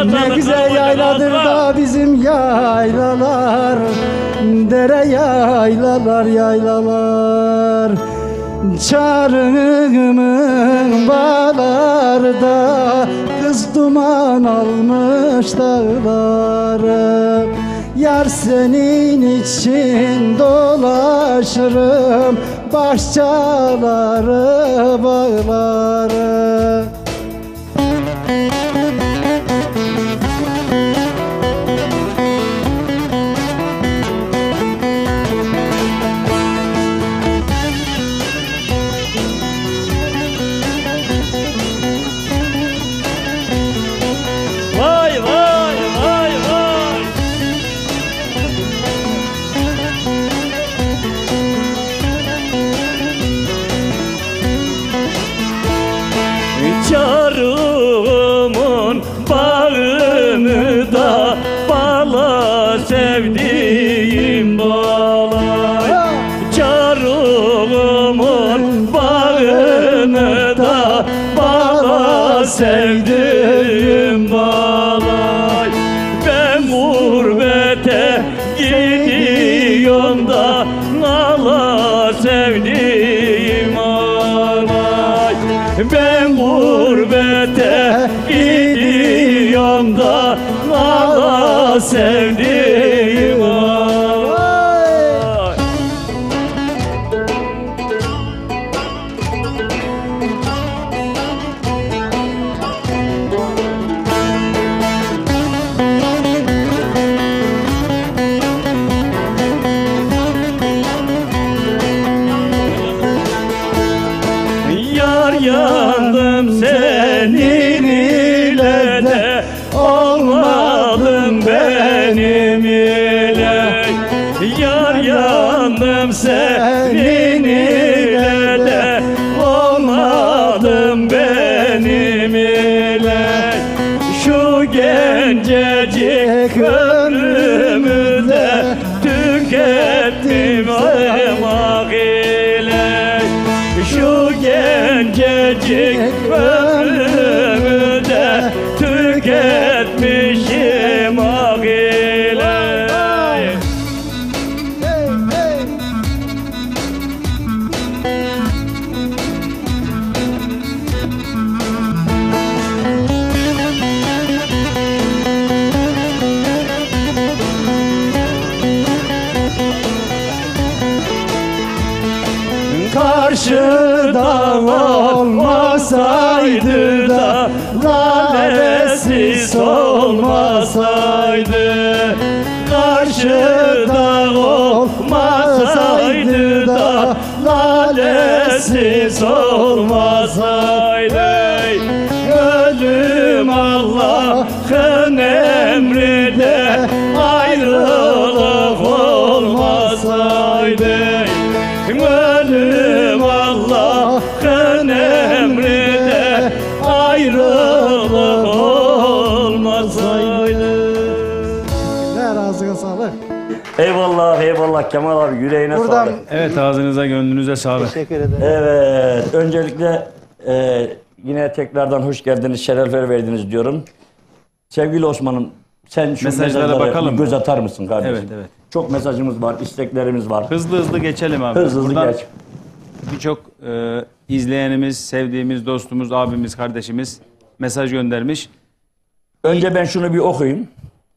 Ne güzel yayladır da bizim yaylalar, dere yaylalar, yaylalar. Çarığımın bağlarda kız duman almış dağları. Yar senin için dolaşırım bahçeleri, bağları. Çarığımın bağını da bağla sevdiğim bağla. Çarığımın bağını da bağla sevdiğim bağla. Ben gurbete gidiyorum da nala sevdiğim ağlay. Ben gurbete gidiyorum da nala sevdiğim ağlay. Yar yandım senin ile de olmadın benim ile. Yar yandım senin ile de olmadın benim ile. Şu gencecik ömrümü de tükettim emak ile. Şu gencecik ömrümü de tüketmişim ak ile. Karşıda olmasaydı da lalesi solmasaydı. Karşıda olmasaydı da lalesi solmasaydı. Ölüm Allah'ın emri de ayrılık olmasaydı. Ölüm Allah'ın emri de ayrılık olmasaydı. Ağzına sağlık. Eyvallah, eyvallah Kemal abi, yüreğine Buradan sağlık. Evet, ağzınıza gönlünüze sağlık. Teşekkür ederim. Evet, öncelikle yine tekrardan hoş geldiniz, şerefler verdiniz diyorum. Sevgili Osman'ım, sen şu Mesajlara bakalım bir göz mı? atar mısın kardeşim? Evet, evet. Çok mesajımız var, isteklerimiz var. Hızlı hızlı geçelim abi. Hızlı Buradan geç. birçok izleyenimiz, sevdiğimiz dostumuz, abimiz, kardeşimiz mesaj göndermiş. Önce ben şunu bir okuyayım.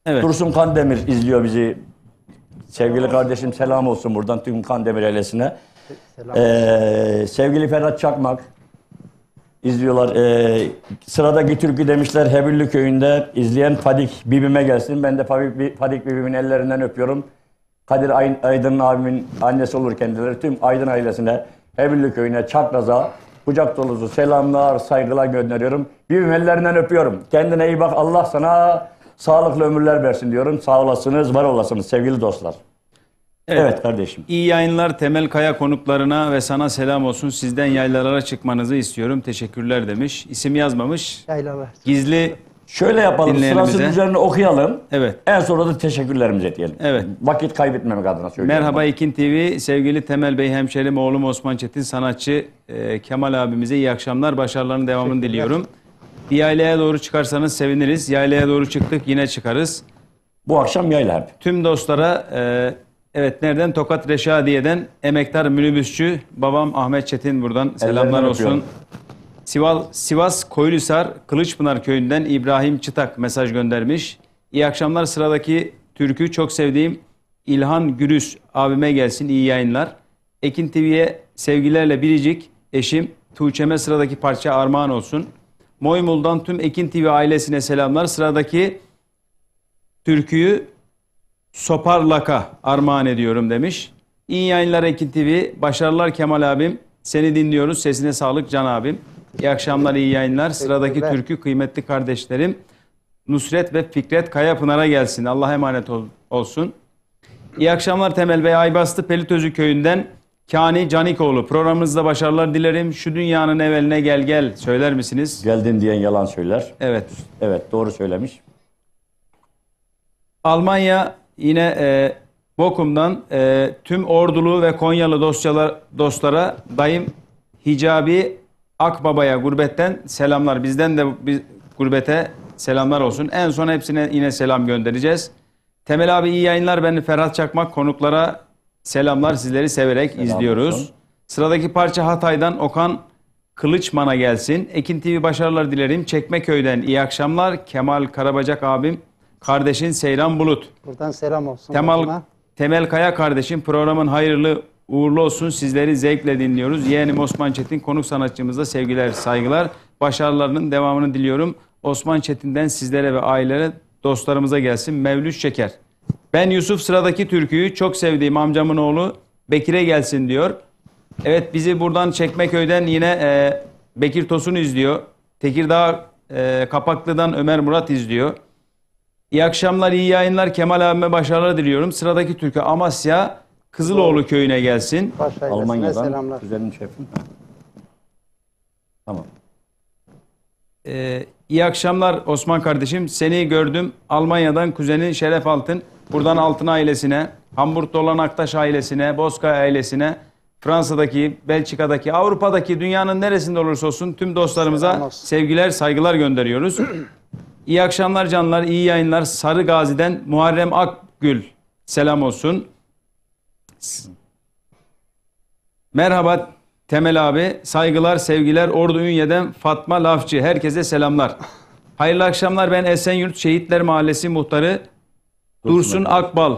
Evet. Dursun Kandemir izliyor bizi. Sevgili kardeşim selam olsun buradan tüm Kandemir ailesine. Sevgili Ferhat Çakmak izliyorlar. Sıradaki türkü demişler Hebüllü köyünde izleyen Fadik Bibime gelsin. Ben de Fadik Bibimin ellerinden öpüyorum. Kadir Aydın abimin annesi olur kendileri. Tüm Aydın ailesine, Hebüllü köyüne, Çakraz'a kucak dolusu selamlar, saygılar gönderiyorum. Bibim ellerinden öpüyorum. Kendine iyi bak. Allah sana sağlıklı ömürler versin diyorum. Sağ olasınız, var olasınız sevgili dostlar. Evet kardeşim. İyi yayınlar Temel Kaya konuklarına ve sana selam olsun. Sizden yaylalara çıkmanızı istiyorum. Teşekkürler demiş. İsim yazmamış. Yaylalar. Gizli şöyle yapalım. Sırasının üzerine okuyalım. Evet. En sonra da teşekkürlerimizi diyelim. Evet. Vakit kaybetmemek adına söylüyorum. Merhaba Ekin TV. Sevgili Temel Bey, hemşerim, oğlum Osman Çetin, sanatçı Kemal abimize iyi akşamlar. Başarılarının devamını diliyorum. Bir yaylaya doğru çıkarsanız seviniriz. Yaylaya doğru çıktık, yine çıkarız. Bu akşam yayla hep. Tüm dostlara evet, nereden? Tokat Reşadiye'den emektar minibüsçü babam Ahmet Çetin buradan selamlar olsun. Sivas Koylisar Kılıçpınar köyünden İbrahim Çıtak mesaj göndermiş. İyi akşamlar, sıradaki türkü çok sevdiğim İlhan Gürüz abime gelsin, iyi yayınlar. Ekin TV'ye sevgilerle biricik eşim Tuğçe'me sıradaki parça armağan olsun. Moymul'dan tüm Ekin TV ailesine selamlar. Sıradaki türküyü Soparlaka armağan ediyorum demiş. İyi yayınlar Ekin TV. Başarılar Kemal abim. Seni dinliyoruz. Sesine sağlık Can abim. İyi akşamlar, iyi yayınlar. Sıradaki türkü kıymetli kardeşlerim Nusret ve Fikret Kayapınar'a gelsin. Allah'a emanet olsun. İyi akşamlar Temel Bey. Aybastı Pelitözü köyünden Kani Canikoğlu. Programınızda başarılar dilerim. Şu dünyanın evveline gel gel söyler misiniz? Geldin diyen yalan söyler. Evet. Evet, doğru söylemiş. Almanya yine Bokum'dan tüm Ordulu ve Konyalı dostlara dayım Hicabi Akbaba'ya gurbetten selamlar. Bizden de gurbete selamlar olsun. En son hepsine yine selam göndereceğiz. Temel abi iyi yayınlar. Ben Ferhat Çakmak, konuklara selamlar. Sizleri severek izliyoruz. Olsun. Sıradaki parça Hatay'dan Okan Kılıçman'a gelsin. Ekin TV başarılar dilerim. Çekmeköy'den iyi akşamlar. Kemal Karabacak abim. Kardeşin Seyran Bulut. Buradan selam olsun. Temel Kaya kardeşim, programın hayırlı uğurlu olsun. Sizleri zevkle dinliyoruz. Yeğenim Osman Çetin, konuk sanatçımıza sevgiler, saygılar. Başarılarının devamını diliyorum. Osman Çetin'den sizlere ve ailelere, dostlarımıza gelsin. Mevlüt Şeker. Ben Yusuf, sıradaki türküyü çok sevdiğim amcamın oğlu Bekir'e gelsin diyor. Evet, bizi buradan Çekmeköy'den yine Bekir Tosun izliyor. Tekirdağ Kapaklı'dan Ömer Murat izliyor. İyi akşamlar, iyi yayınlar. Kemal abime başarılar diliyorum. Sıradaki türkü Amasya Kızıloğlu köyüne gelsin. Almanya'dan selamlar. kuzenim şefim. Tamam. İyi akşamlar Osman kardeşim. Seni gördüm. Almanya'dan kuzenin Şeref Altın. Buradan Altın ailesine, Hamburg'da olan Aktaş ailesine, Bozkaya ailesine, Fransa'daki, Belçika'daki, Avrupa'daki, dünyanın neresinde olursa olsun tüm dostlarımıza sevgiler, saygılar gönderiyoruz. İyi akşamlar canlar, iyi yayınlar. Sarı Gazi'den Muharrem Akgül selam olsun. Merhaba Temel abi, saygılar, sevgiler. Ordu Ünye'den Fatma Lafçı, herkese selamlar. Hayırlı akşamlar, ben Esenyurt Şehitler Mahallesi muhtarı Dursun Akbal.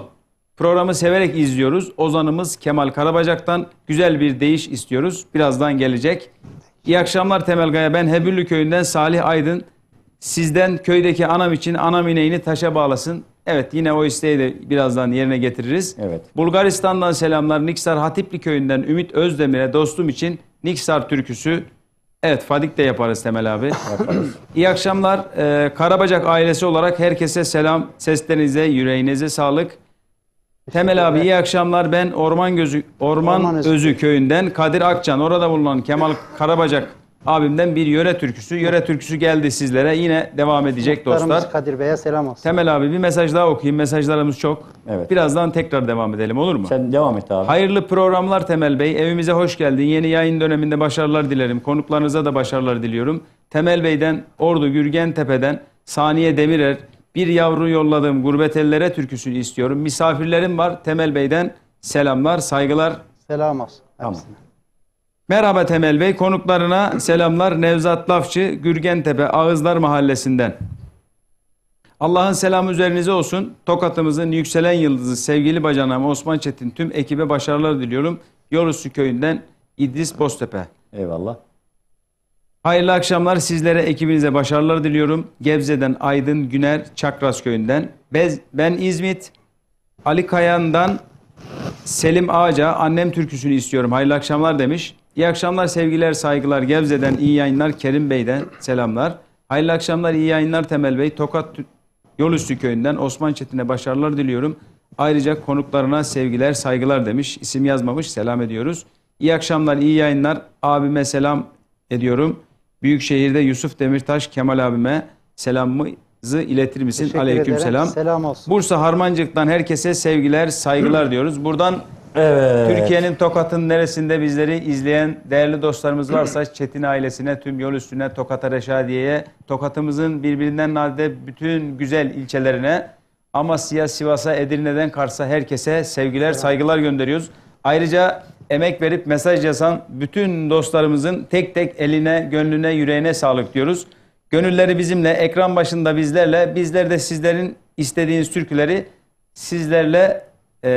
Programı severek izliyoruz. Ozanımız Kemal Karabacak'tan güzel bir deyiş istiyoruz. Birazdan gelecek. İyi akşamlar Temel Gaya, ben Hebüllü köyünden Salih Aydın. Sizden köydeki anam için anam ineğini taşa bağlasın. Evet, yine o isteği de birazdan yerine getiririz. Evet. Bulgaristan'dan selamlar. Niksar Hatipli köyünden Ümit Özdemir'e dostum için Niksar türküsü. Evet, Fadik de yaparız Temel abi. Yaparız. İyi akşamlar. Karabacak ailesi olarak herkese selam. Seslerinize, yüreğinize sağlık. Temel abi iyi akşamlar. Ben Orman Özü köyünden Kadir Akcan. Orada bulunan Kemal Karabacak abimden bir yöre türküsü. Yöre türküsü geldi sizlere. Yine devam edecek dostlar. Kadir Bey'e selam olsun. Temel abi bir mesaj daha okuyayım. Mesajlarımız çok. Evet. Birazdan tekrar devam edelim, olur mu? Sen devam et abi. Hayırlı programlar Temel Bey. Evimize hoş geldin. Yeni yayın döneminde başarılar dilerim. Konuklarınıza da başarılar diliyorum. Temel Bey'den Ordu Gürgentepe'den Saniye Demirer, bir yavru yolladığım gurbet ellere türküsünü istiyorum. Misafirlerim var. Temel Bey'den selamlar, saygılar. Selam olsun. Tamam. Merhaba Temel Bey, konuklarına selamlar. Nevzat Lafçı, Gürgentepe, Ağızlar Mahallesi'nden. Allah'ın selamı üzerinize olsun. Tokat'ımızın yükselen yıldızı sevgili bacanağım Osman Çetin tüm ekibe başarılar diliyorum. Yolüstü köyünden İdris Boztepe. Eyvallah. Hayırlı akşamlar, sizlere ekibinize başarılar diliyorum. Gebze'den Aydın Güner Çakras köyünden. Ben İzmit Ali Kayan'dan Selim Ağaca annem türküsünü istiyorum. Hayırlı akşamlar demiş. İyi akşamlar, sevgiler, saygılar. Gebze'den iyi yayınlar. Kerim Bey'den selamlar. Hayırlı akşamlar, iyi yayınlar Temel Bey. Tokat Yolüstü köyünden Osman Çetin'e başarılar diliyorum. Ayrıca konuklarına sevgiler, saygılar demiş. İsim yazmamış, selam ediyoruz. İyi akşamlar, iyi yayınlar. Abime selam ediyorum. Büyükşehir'de Yusuf Demirtaş Kemal abime selamımızı iletir misin? Teşekkür Aleyküm ederim. selam. Selam olsun. Bursa Harmancık'tan herkese sevgiler, saygılar diyoruz. Buradan Evet. Türkiye'nin Tokat'ın neresinde bizleri izleyen değerli dostlarımız varsa Çetin ailesine, tüm yol üstüne, Tokat'a, Reşadiye'ye, Tokat'ımızın birbirinden nadide bütün güzel ilçelerine, Amasya, Sivas'a, Edirne'den Kars'a herkese sevgiler, saygılar gönderiyoruz. Ayrıca emek verip mesaj yazan bütün dostlarımızın tek tek eline, gönlüne, yüreğine sağlık diyoruz. Gönülleri bizimle, ekran başında bizlerle, bizler de sizlerin istediğiniz türküleri sizlerle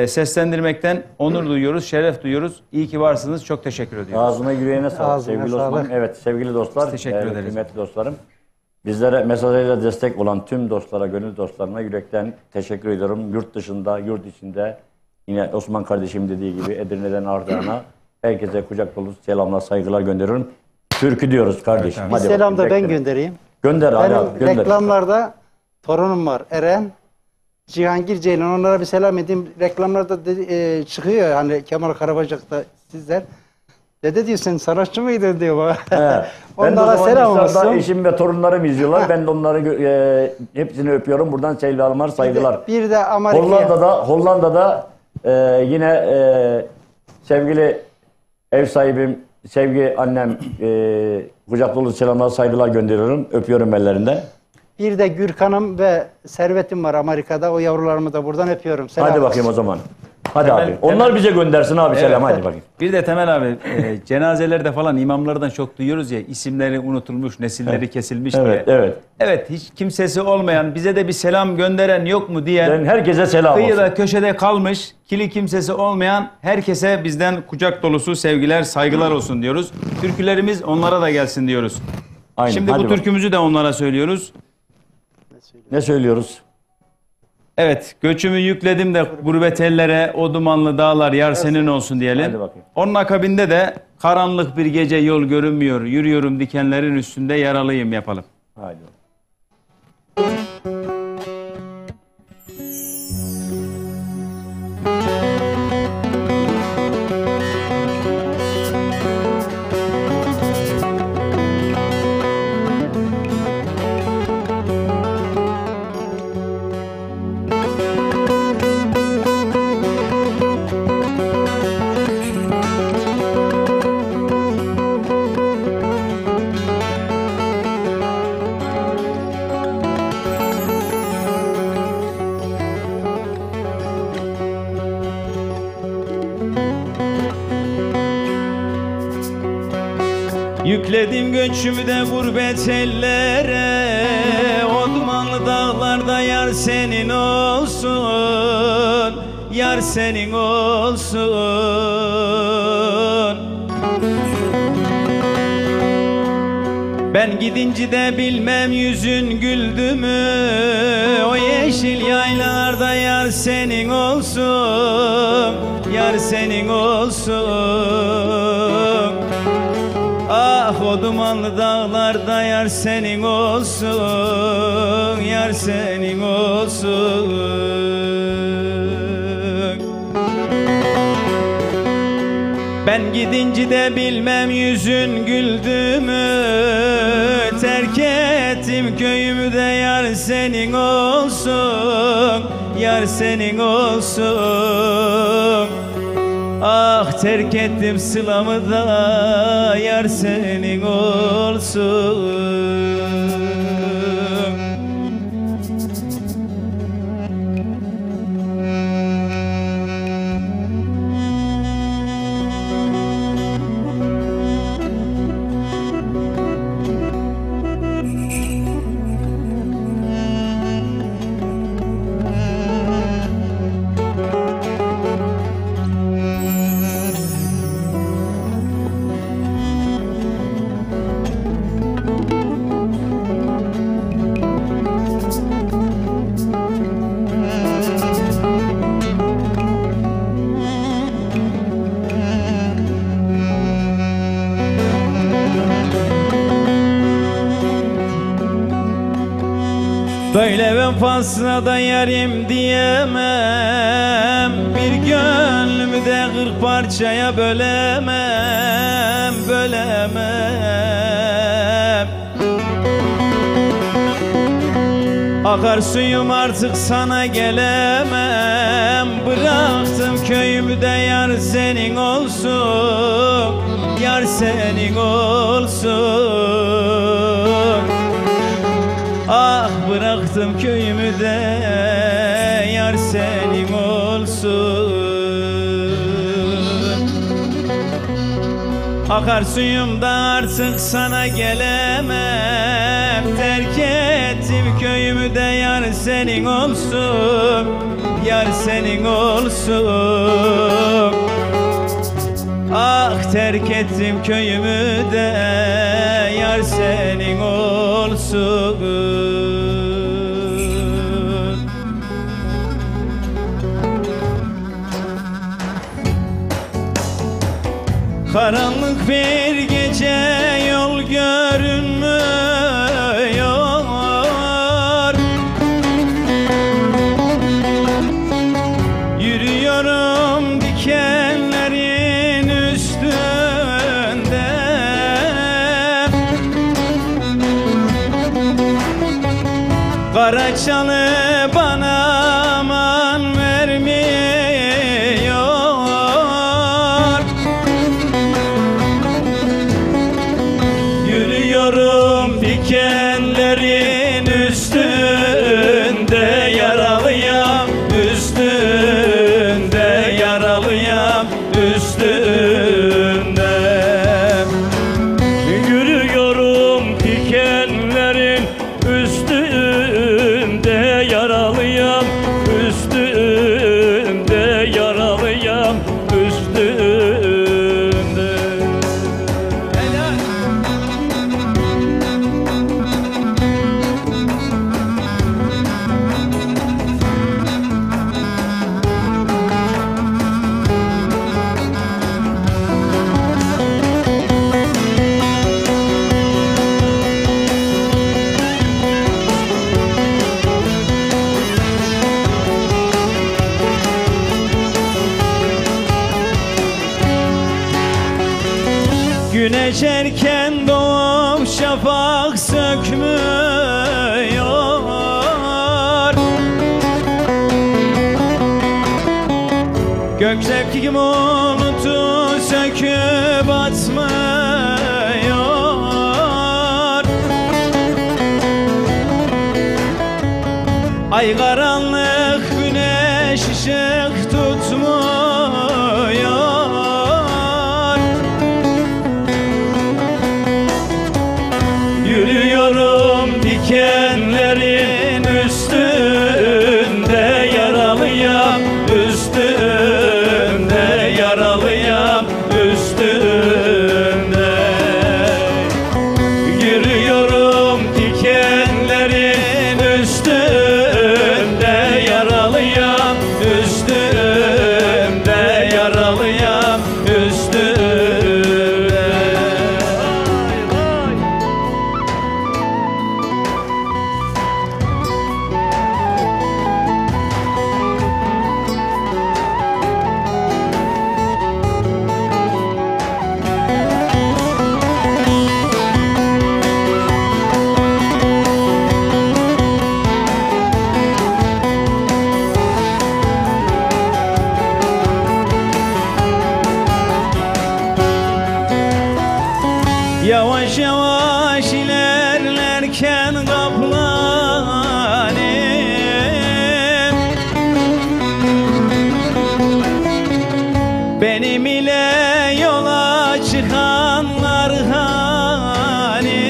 seslendirmekten onur duyuyoruz, şeref duyuyoruz. İyi ki varsınız. Çok teşekkür ediyoruz. Ağzına yüreğine sağlık Ağzına sevgili sağlık. Osman. Evet sevgili dostlar, Teşekkür değerli ederiz. kıymetli dostlarım. Bizlere mesajıyla destek olan tüm dostlara, gönül dostlarına yürekten teşekkür ediyorum. Yurt dışında, yurt içinde yine Osman kardeşim dediği gibi Edirne'den Ardahan'a herkese kucak dolusu selamlar, saygılar gönderiyorum. Türkü diyoruz kardeşim. Evet, Bir Hadi selam da bakayım, ben bekle. göndereyim. Gönder Ali Benim abi, gönder. reklamlarda torunum var Eren. Cihangir Ceylan, onlara bir selam edeyim. Reklamlarda çıkıyor hani Kemal Karabacak'ta sizler. Dede diyor sen sanatçı mıydın diyor bana. He. Ben de o Onlara zaman selam dışarıda olsun. eşim ve torunlarım izliyorlar. Ben de onları hepsini öpüyorum. Buradan selamlar, saygılar. Bir de Amerika'ya. Hollanda'da yine sevgili ev sahibim, sevgi annem kucak dolu selamlar, saygılar gönderiyorum. Öpüyorum ellerinden. Bir de Gürkan'ım ve Servet'im var Amerika'da. O yavrularımı da buradan öpüyorum. Selam Hadi olsun. bakayım o zaman. Hadi Temel- abi. Onlar bize göndersin abi selam. Hadi bakayım. Bir de Temel abi, cenazelerde falan imamlardan çok duyuyoruz ya, isimleri unutulmuş, nesilleri kesilmiş diye. Evet, evet. Evet, hiç kimsesi olmayan, bize de bir selam gönderen yok mu diyen, Ben herkese selam olsun. kıyıda köşede kalmış, kili kimsesi olmayan herkese bizden kucak dolusu sevgiler, saygılar olsun diyoruz. Türkülerimiz onlara da gelsin diyoruz. Aynen, Şimdi hadi bu bakalım. türkümüzü de onlara söylüyoruz. Ne söylüyoruz? Evet, göçümü yükledim de gurbet ellere, o dumanlı dağlar yar senin olsun diyelim. Hadi bakayım. Onun akabinde de karanlık bir gece yol görünmüyor, yürüyorum dikenlerin üstünde yaralıyım yapalım. Hadi. Yükledim göçümü de gurbet ellere, o dumanlı dağlarda yar senin olsun, yar senin olsun. Ben gidince de bilmem yüzün güldü mü, o yeşil yaylalarda yar senin olsun, yar senin olsun. Ah o dumanlı dağlarda yar senin olsun, yar senin olsun. Ben gidince de bilmem yüzün güldü mü, terk ettim köyümü de yar senin olsun, yar senin olsun. Ah terk ettim sılamı da yar senin olsun. Böyle vefasına da yarim diyemem, bir gönlümü de 40 parçaya bölemem, bölemem. Akar suyum artık sana gelemem, bıraktım köyümü de yar senin olsun, yar senin olsun. Ah bıraktım köyümü de yar senin olsun. Akar suyum da artık sana gelemem, terk ettim köyümü de yar senin olsun, yar senin olsun. Ah terk ettim köyümü de yar senin olsun. Karanlık bir gece yol görünmüyor, yürüyorum dikenlerin üstünde. Karaçalı bana aman vermiyor, yürüyorum dikenlerin üstünde, yaralıyam üstünde, yaralıyam üstünde. Yürüyorum dikenlerin üstünde, yaralıyam üstünde, yaralıyam üstünde. Helal. Güneş erken doğup şafak sökmüyor, gökteki bulutu söküp atmıyor. Ay karanlık, güneş ışık tutmuyor. Yürüyorum dikenlerin üstünde, yaralıyam üstünde, yaralıyam üstünde. Yürüyorum dikenlerin üstünde, yaralıyam üstünde, yaralıyam üstünde. Yavaş yavaş ilerlerken kaplanım, benim ile yola çıkanlar hani.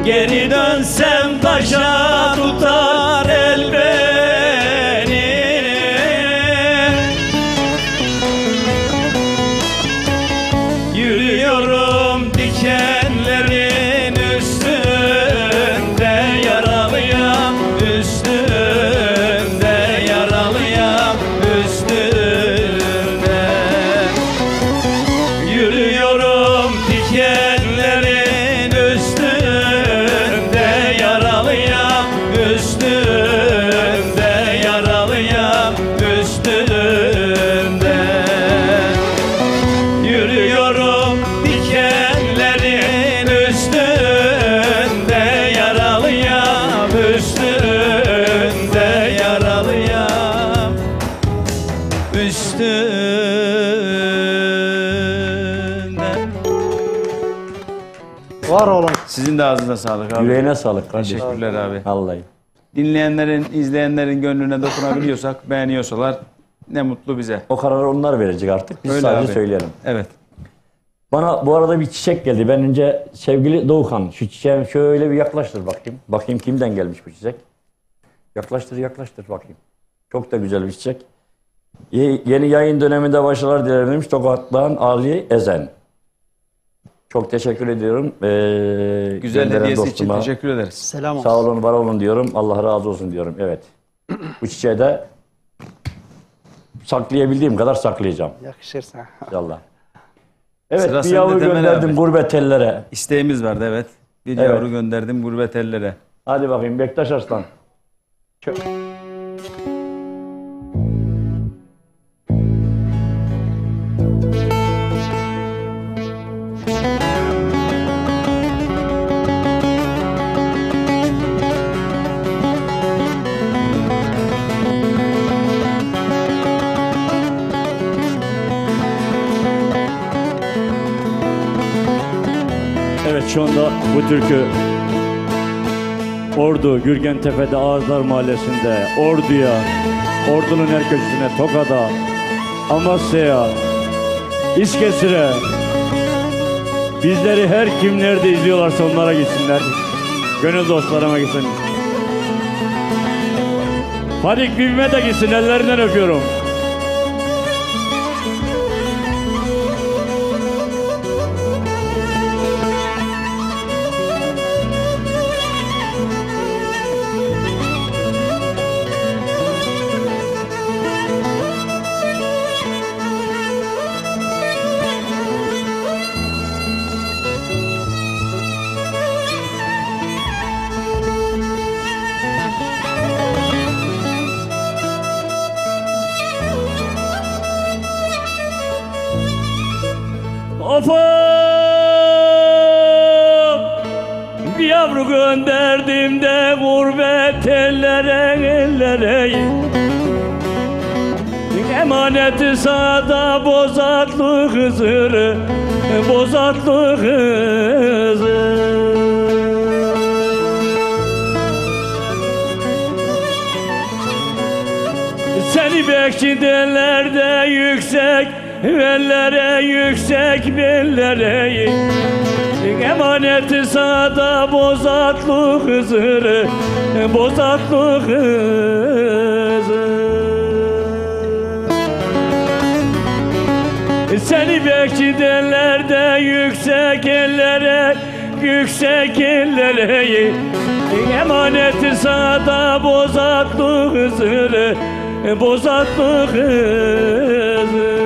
Geri dönsem taşa tutar el beni. Yürüyorum dikenlerin üstünde, yaralıyam üstünde, yaralıyam üstünde. Yürüyorum dikenlerin Var olun. Sizin de ağzınıza sağlık abi. Yüreğine sağlık kardeşim. Teşekkürler abi. Vallahi. Dinleyenlerin, izleyenlerin gönlüne dokunabiliyorsak, beğeniyorsalar ne mutlu bize. O kararı onlar verecek artık. Biz Öyle sadece abi. söyleyelim. Evet. Bana bu arada bir çiçek geldi. Ben önce sevgili Doğukan şu çiçeği şöyle bir yaklaştır bakayım. Bakayım kimden gelmiş bu çiçek. Yaklaştır bakayım. Çok da güzel bir çiçek. Yeni yayın döneminde başarılar dilerim demiş Tokat'tan Ali Ezen. Çok teşekkür ediyorum. Güzel gönderen hediyesi için dostuma. teşekkür ederiz. Selam olsun. Sağ olun, var olun diyorum. Allah razı olsun diyorum. Evet. Bu çiçeği de saklayabildiğim kadar saklayacağım. Yakışırsa. İnşallah. Evet, Sıra bir sende yavru Temel gönderdim abi. gurbet ellere. İsteğimiz vardı evet. Bir Evet. yavru gönderdim gurbet ellere. Hadi bakayım Bektaş Arslan. Evet, şu anda bu türkü Ordu, Gürgentepe'de Ağızlar Mahallesi'nde, Ordu'ya, Ordu'nun her köşesine, Tokat'a, Amasya'ya, İskeçer'e, bizleri her kim nerede izliyorlarsa onlara gitsinler. Gönül dostlarıma gitsin. Fadik Bibime de gitsin, ellerinden öpüyorum. Of bir yavru gönderdim de gurbet ellere emaneti sağda bozatlı Hızır, bozatlı Hızır. Seni bekçi derler yüksek bellere, yüksek bellere emaneti sağda bozatlı Hızır, bozatlı Hızır. Seni bekçi derler de yüksek ellere, yüksek ellere emaneti sağda bozatlı Hızır, bozatlı Hızır.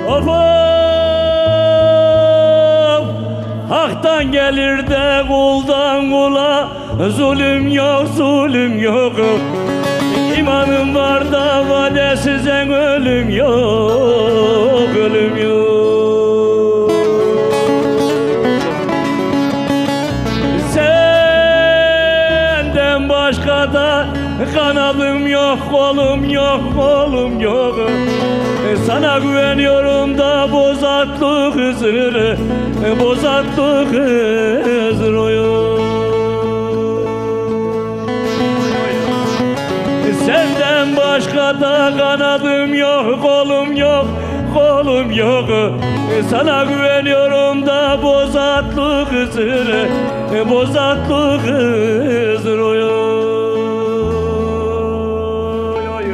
Of hak'tan gelir de kuldan kula zulüm yok, zulüm yok. İmanım var da vadesizen ölüm yok, ölüm yok. Senden başka da kanadım yok, kolum yok, kolum yok. Sana güveniyorum da bozatlı Hızır, bozatlı Hızır oyun. Senden başka da kanadım yok, kolum yok, kolum yok. Sana güveniyorum da bozatlı kızır, bozatlı kızır oy oy oy.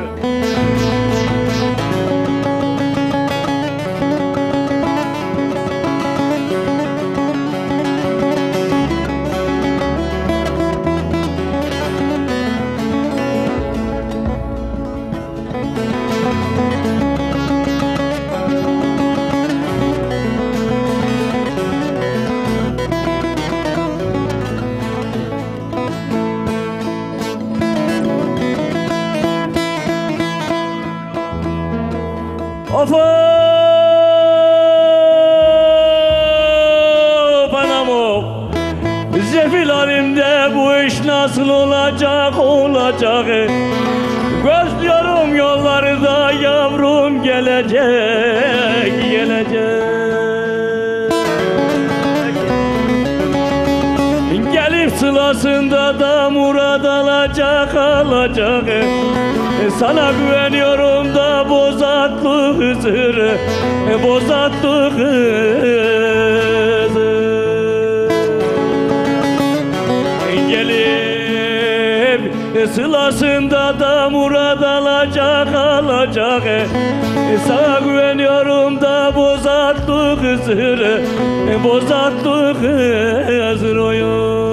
Of of anam of. Zefil halimde bu iş nasıl olacak olacak. Gözlüyorum yollarda yavrum gelecek gelecek. Gelip sılasında da murad alacak alacak. Sana güveniyorum da bozatlı Hızır, bozatlı Hızır. Gelip sılasında da murad alacak alacak. Sana güveniyorum da bozatlı Hızır, bozatlı Hızır oy oy.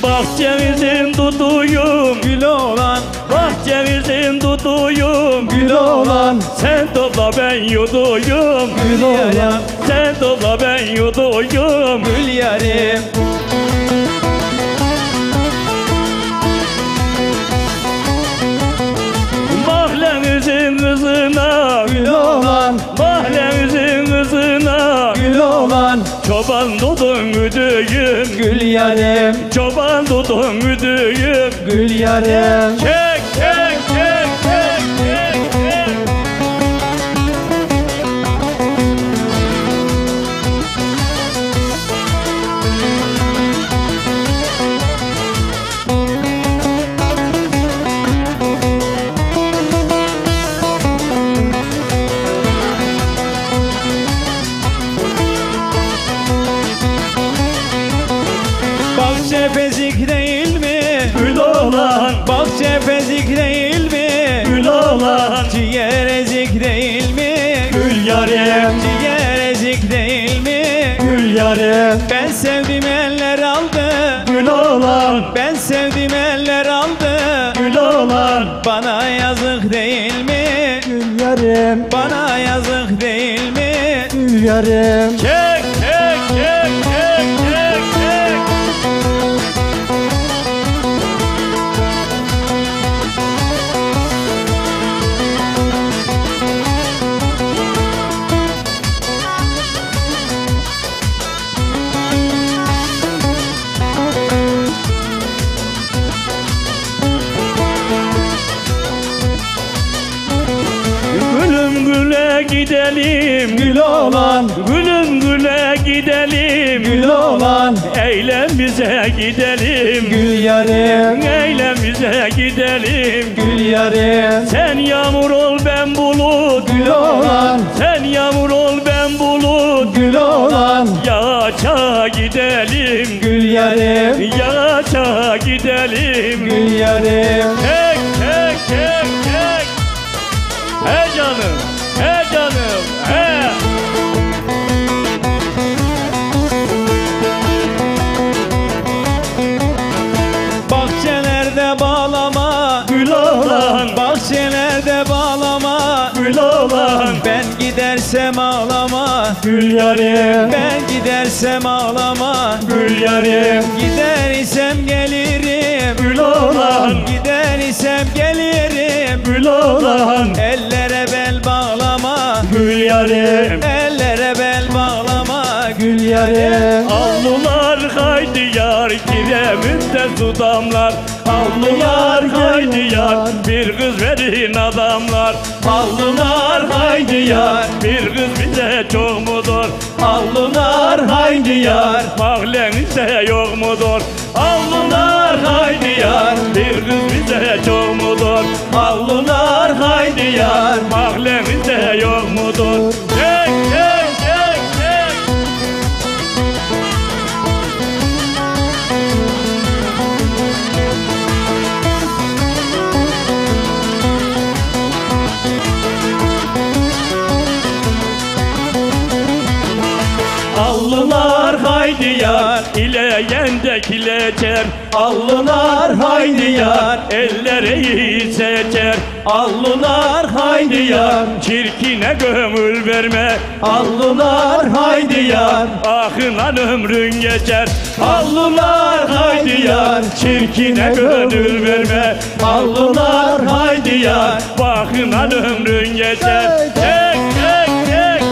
Bahçemizin tutuyum gül olan, bahçemizin tutuyum gül olan. Sen topla ben yuduyum gül olan, sen topla ben yuduyum gül yarim. Mahallemizin kızına gül olan, mahallemizin kızına gül olan. Çoban dudun müdüğüm gül yarim, çoban dudun müdüğüm gül yarim. Çek çek çek çek çek çek. Bahçe pezik değil mi? Gül olan, Bahçe pezik değil mi? gül olan. Ciğer ezik değil mi? Gül yarim, Ciğer ezik değil mi? gül yarim. Ben sevdim eller aldı. Gül olan, Ben sevdim eller aldı. gül olan. Bana yazık değil mi? Gül yarim, Bana yazık değil mi? gül yarim. Çek çek çek çek çek çek. Gülüm güle gidelim Gül olan, Gülüm güle gidelim gül olan. Eylemize gidelim Gül yarim, Eylemize gidelim gül yarim. Sen yağmur ol ben bulut Gül olan, Sen yağmur ol ben bulut gül olan. Yağaça gidelim Gül yarim, Yağaça gidelim gül yarim. Çek çek çek çek. He canım, he canım, he. Bahçelerde bağlama Gül olan, bahçelerde bağlama gül olan. Ben gidersem ağlama Gül yarim, Ben gidersem ağlama gül yarim. Gider isem gelir Gül olan Gider isem gelirim Gül olan Ellere bel bağlama Gül yarim Ellere bel bağlama Gül yarim Avlular haydi yar kireminde su damlar Avlular haydi yar bir kız verin adamlar Avlular haydi yar bir kız bize çok mudur Avlular haydi yar Mahallenizde yok mudur Avlular haydi yar bir kız bize çok mudur Avlular haydi yar Mahallenizde yok mudur Çek çek çek çek Avlular haydi yar ile yendek ile çer Avlular haydi yar Elleri seçer Avlular haydi yar Çirkine gönül verme Avlular haydi yar Ahınan ömrün geçer Avlular haydi yar Çirkine gönül verme Avlular haydi yar Bakınan ömrün geçer Çek çek çek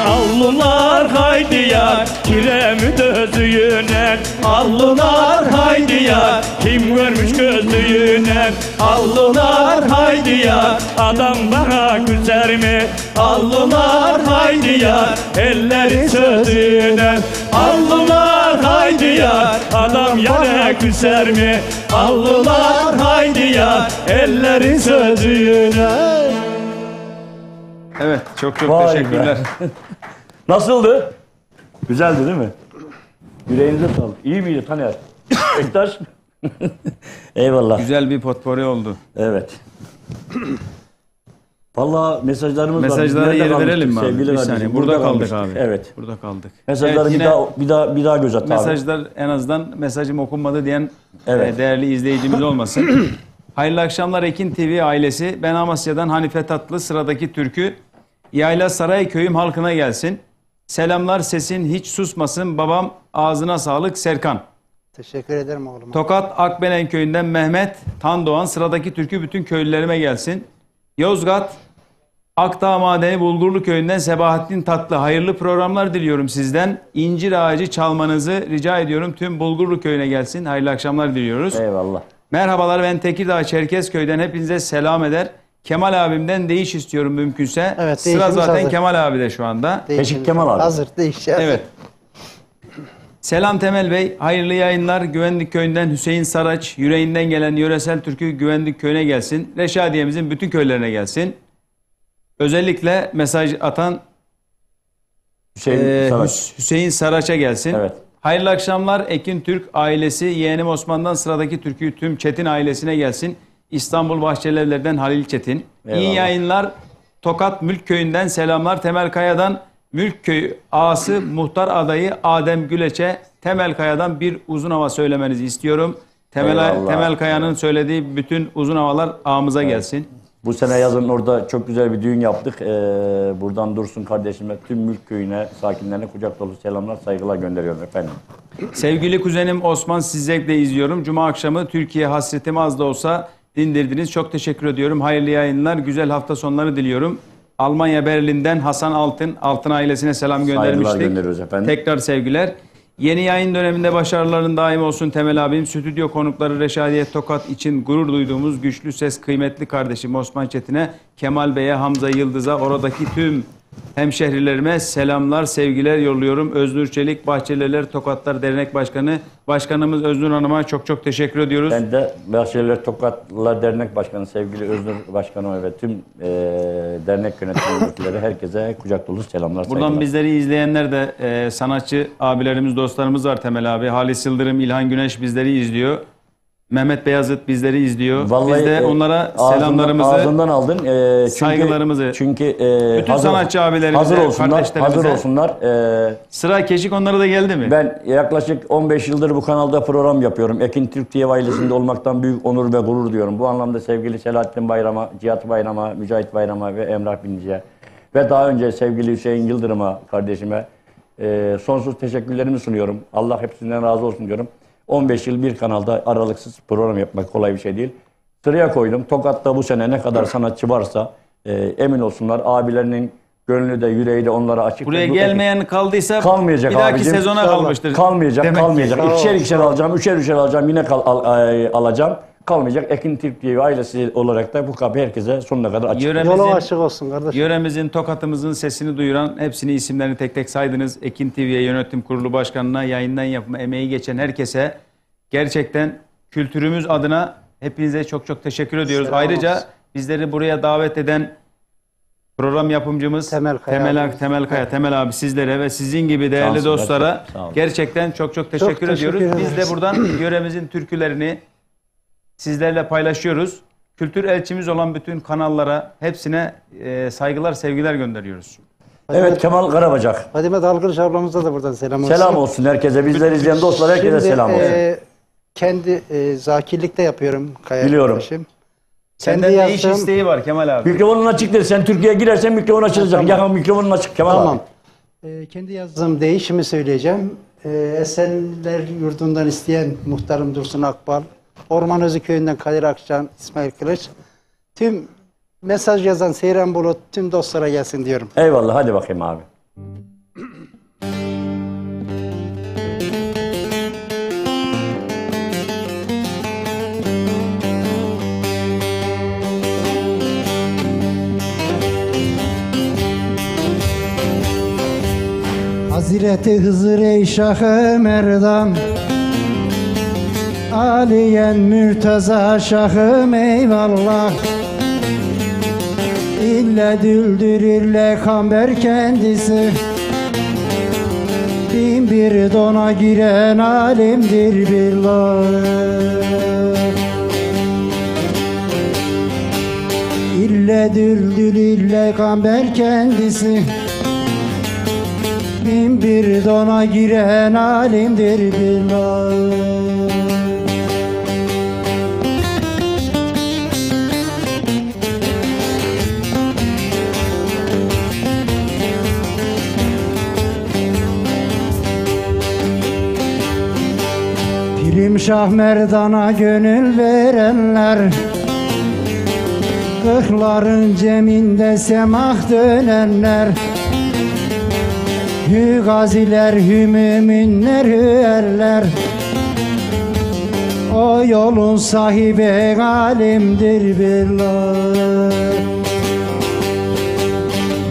Avlular haydi yar Kiremit özüyüne Avlular haydi yar Kim görmüş gözlüğüne Avlular haydi yar Adam bana küser mi Avlular haydi yar Elleri sözüne Avlular haydi yar Adam yana küser mi Avlular haydi yar Elleri sözüne Evet, çok çok Vay be. teşekkürler. Nasıldı? Güzeldi değil mi? Yüreğinize sağlık. İyi miydi Taner? Bektaş? Eyvallah. Güzel bir potpori oldu. Evet. Vallahi mesajlarımız var. Mesajlara Biz nerede yer verelim mi kalmıştık abi? sevgili Bir kardeşim? saniye. Burada kaldık kalmıştık. abi. Evet. Burada kaldık. Mesajları Evet, bir daha göz at abi. mesajlar en azından mesajım okunmadı diyen Evet. değerli izleyicimiz olmasın. Hayırlı akşamlar Ekin TV ailesi. Ben Amasya'dan Hanife Tatlı, sıradaki türkü Yayla Saray köyüm halkına gelsin. Selamlar, sesin hiç susmasın. Babam ağzına sağlık Serkan. Teşekkür ederim oğlum. Tokat Akbelen köyünden Mehmet Tandoğan, sıradaki türkü bütün köylülerime gelsin. Yozgat Akdağ Madeni Bulgurlu köyünden Sebahattin Tatlı, hayırlı programlar diliyorum sizden. İncir ağacı çalmanızı rica ediyorum, tüm Bulgurlu köyüne gelsin. Hayırlı akşamlar diliyoruz. Eyvallah. Merhabalar, ben Tekirdağ Çerkezköy'den hepinize selam eder. Kemal abimden değiş istiyorum mümkünse. Evet, Sıra değişimiz zaten hazır. Kemal abi de şu anda. Teşik Kemal abi. Hazır değişeceğiz. Evet. Selam Temel Bey, hayırlı yayınlar. Güvenlik Köyü'nden Hüseyin Saraç, yüreğinden gelen yöresel türkü Güvenlik Köyü'ne gelsin. Reşadiye'mizin bütün köylerine gelsin. Özellikle mesaj atan Hüseyin Saraç'a gelsin. Evet. Hayırlı akşamlar Ekin Türk ailesi, yeğenim Osman'dan sıradaki türkü tüm Çetin ailesine gelsin. İstanbul Bahçelievler'den Halil Çetin. Eyvallah. İyi yayınlar. Tokat Mülk Köyü'nden selamlar. Temel Kaya'dan Mülk Köyü ağası muhtar adayı Adem Güleç'e Temel Kaya'dan bir uzun hava söylemenizi istiyorum. Eyvallah. Temel Kaya'nın söylediği bütün uzun havalar ağamıza gelsin. Bu sene yazın orada çok güzel bir düğün yaptık. Buradan Dursun kardeşime, tüm Mülk Köyü'ne, sakinlerine kucak dolu selamlar, saygılar gönderiyorum efendim. Sevgili kuzenim Osman, sizi zevkle izliyorum. Cuma akşamı Türkiye hasretimi az da olsa dindirdiniz. Çok teşekkür ediyorum. Hayırlı yayınlar, güzel hafta sonları diliyorum. Almanya Berlin'den Hasan Altın ailesine selam göndermiştik. Saygılar gönderiyoruz efendim. Tekrar sevgiler. Yeni yayın döneminde başarıların daim olsun Temel abim. Stüdyo konukları Reşadiye Tokat için gurur duyduğumuz güçlü ses kıymetli kardeşim Osman Çetin'e, Kemal Bey'e, Hamza Yıldız'a, oradaki tüm hemşehrilerime selamlar, sevgiler yolluyorum. Öznur Çelik, Bahçeliler Tokatlar Dernek Başkanı, Başkanımız Öznur Hanım'a çok çok teşekkür ediyoruz. Ben de Bahçeliler Tokatlar Dernek Başkanı sevgili Öznur Başkanı ve tüm dernek yöneticileri herkese kucak dolu selamlar. Buradan saygılar. bizleri izleyenler de sanatçı abilerimiz, dostlarımız var Temel abi. Halis Yıldırım, İlhan Güneş bizleri izliyor. Mehmet Beyazıt bizleri izliyor. Vallahi, Biz de onlara selamlarımızı, ağzından aldın. saygılarımızı. Çünkü bütün sanatçı abilerimize, kardeşlerimize. hazır olsunlar. Sıra Keşik onlara da geldi mi? Ben yaklaşık 15 yıldır bu kanalda program yapıyorum. Ekin Türk TV ailesinde olmaktan büyük onur ve gurur duyuyorum. Bu anlamda sevgili Selahattin Bayram'a, Cihat Bayram'a, Mücahit Bayram'a ve Emrah Binici'ye ve daha önce sevgili Hüseyin Yıldırım'a, kardeşime sonsuz teşekkürlerimi sunuyorum. Allah hepsinden razı olsun diyorum. 15 yıl bir kanalda aralıksız program yapmak kolay bir şey değil. Sıraya koydum. Tokat'ta bu sene ne kadar sanatçı varsa emin olsunlar abilerinin gönlü de yüreği de onlara açık. Buraya gelmeyen kaldıysa kalmayacak bir dahaki abicim. sezona kalmıştır. Kalmayacak. İkişer alacağım, üçer alacağım, yine alacağım. Kalmayacak. Ekin Türk TV ailesi olarak da bu kapı herkese sonuna kadar açık. Yolu açık olsun kardeşim. Yöremizin, Tokat'ımızın sesini duyuran, hepsini isimlerini tek tek saydınız. Ekin TV'ye yönetim kurulu başkanına, yayından yapma emeği geçen herkese gerçekten kültürümüz adına hepinize çok çok teşekkür ediyoruz. Selam Ayrıca olsun. bizleri buraya davet eden program yapımcımız Temel abi sizlere ve sizin gibi değerli dostlara gerçekten çok çok teşekkür ediyoruz. Biz de buradan yöremizin türkülerini sizlerle paylaşıyoruz. Kültür elçimiz olan bütün kanallara hepsine saygılar, sevgiler gönderiyoruz. Evet, Kemal Karabacak. Fadime Dalgınç ablamıza da buradan selam olsun. Selam olsun herkese. Bizleri izleyen dostlar herkese selam olsun. Kendi zakirlikte yapıyorum Kaya Biliyorum. kardeşim. Senden ne iş isteği var Kemal abi? Mikrofonun açıktır. Sen Türkiye'ye girersen mikrofon açılacak. Tamam. Yakın mikrofonun açık Kemal abi. Kendi yazdığım değişimi söyleyeceğim. Esenler Yurdu'ndan isteyen muhtarım Dursun Akbal, Ormanözü Köyü'nden Kadir Akçan, İsmail Kılıç. Tüm mesaj yazan Seyran Bulut tüm dostlara gelsin diyorum. Eyvallah, hadi bakayım abi. Hazreti Hızır ey Şah-ı Merdan, Aliyen Mürteza Şahım eyvallah. İlle düldür ille kamber kendisi, bin bir dona giren alimdir billah. İlle düldür ille kamber kendisi, bin bir dona giren alimdir billah. Pirim Şah Merdan'a gönül verenler, kırkların ceminde semah dönenler, hü gaziler, hü müminler, hü erler, o yolun sahibi alimdir billah.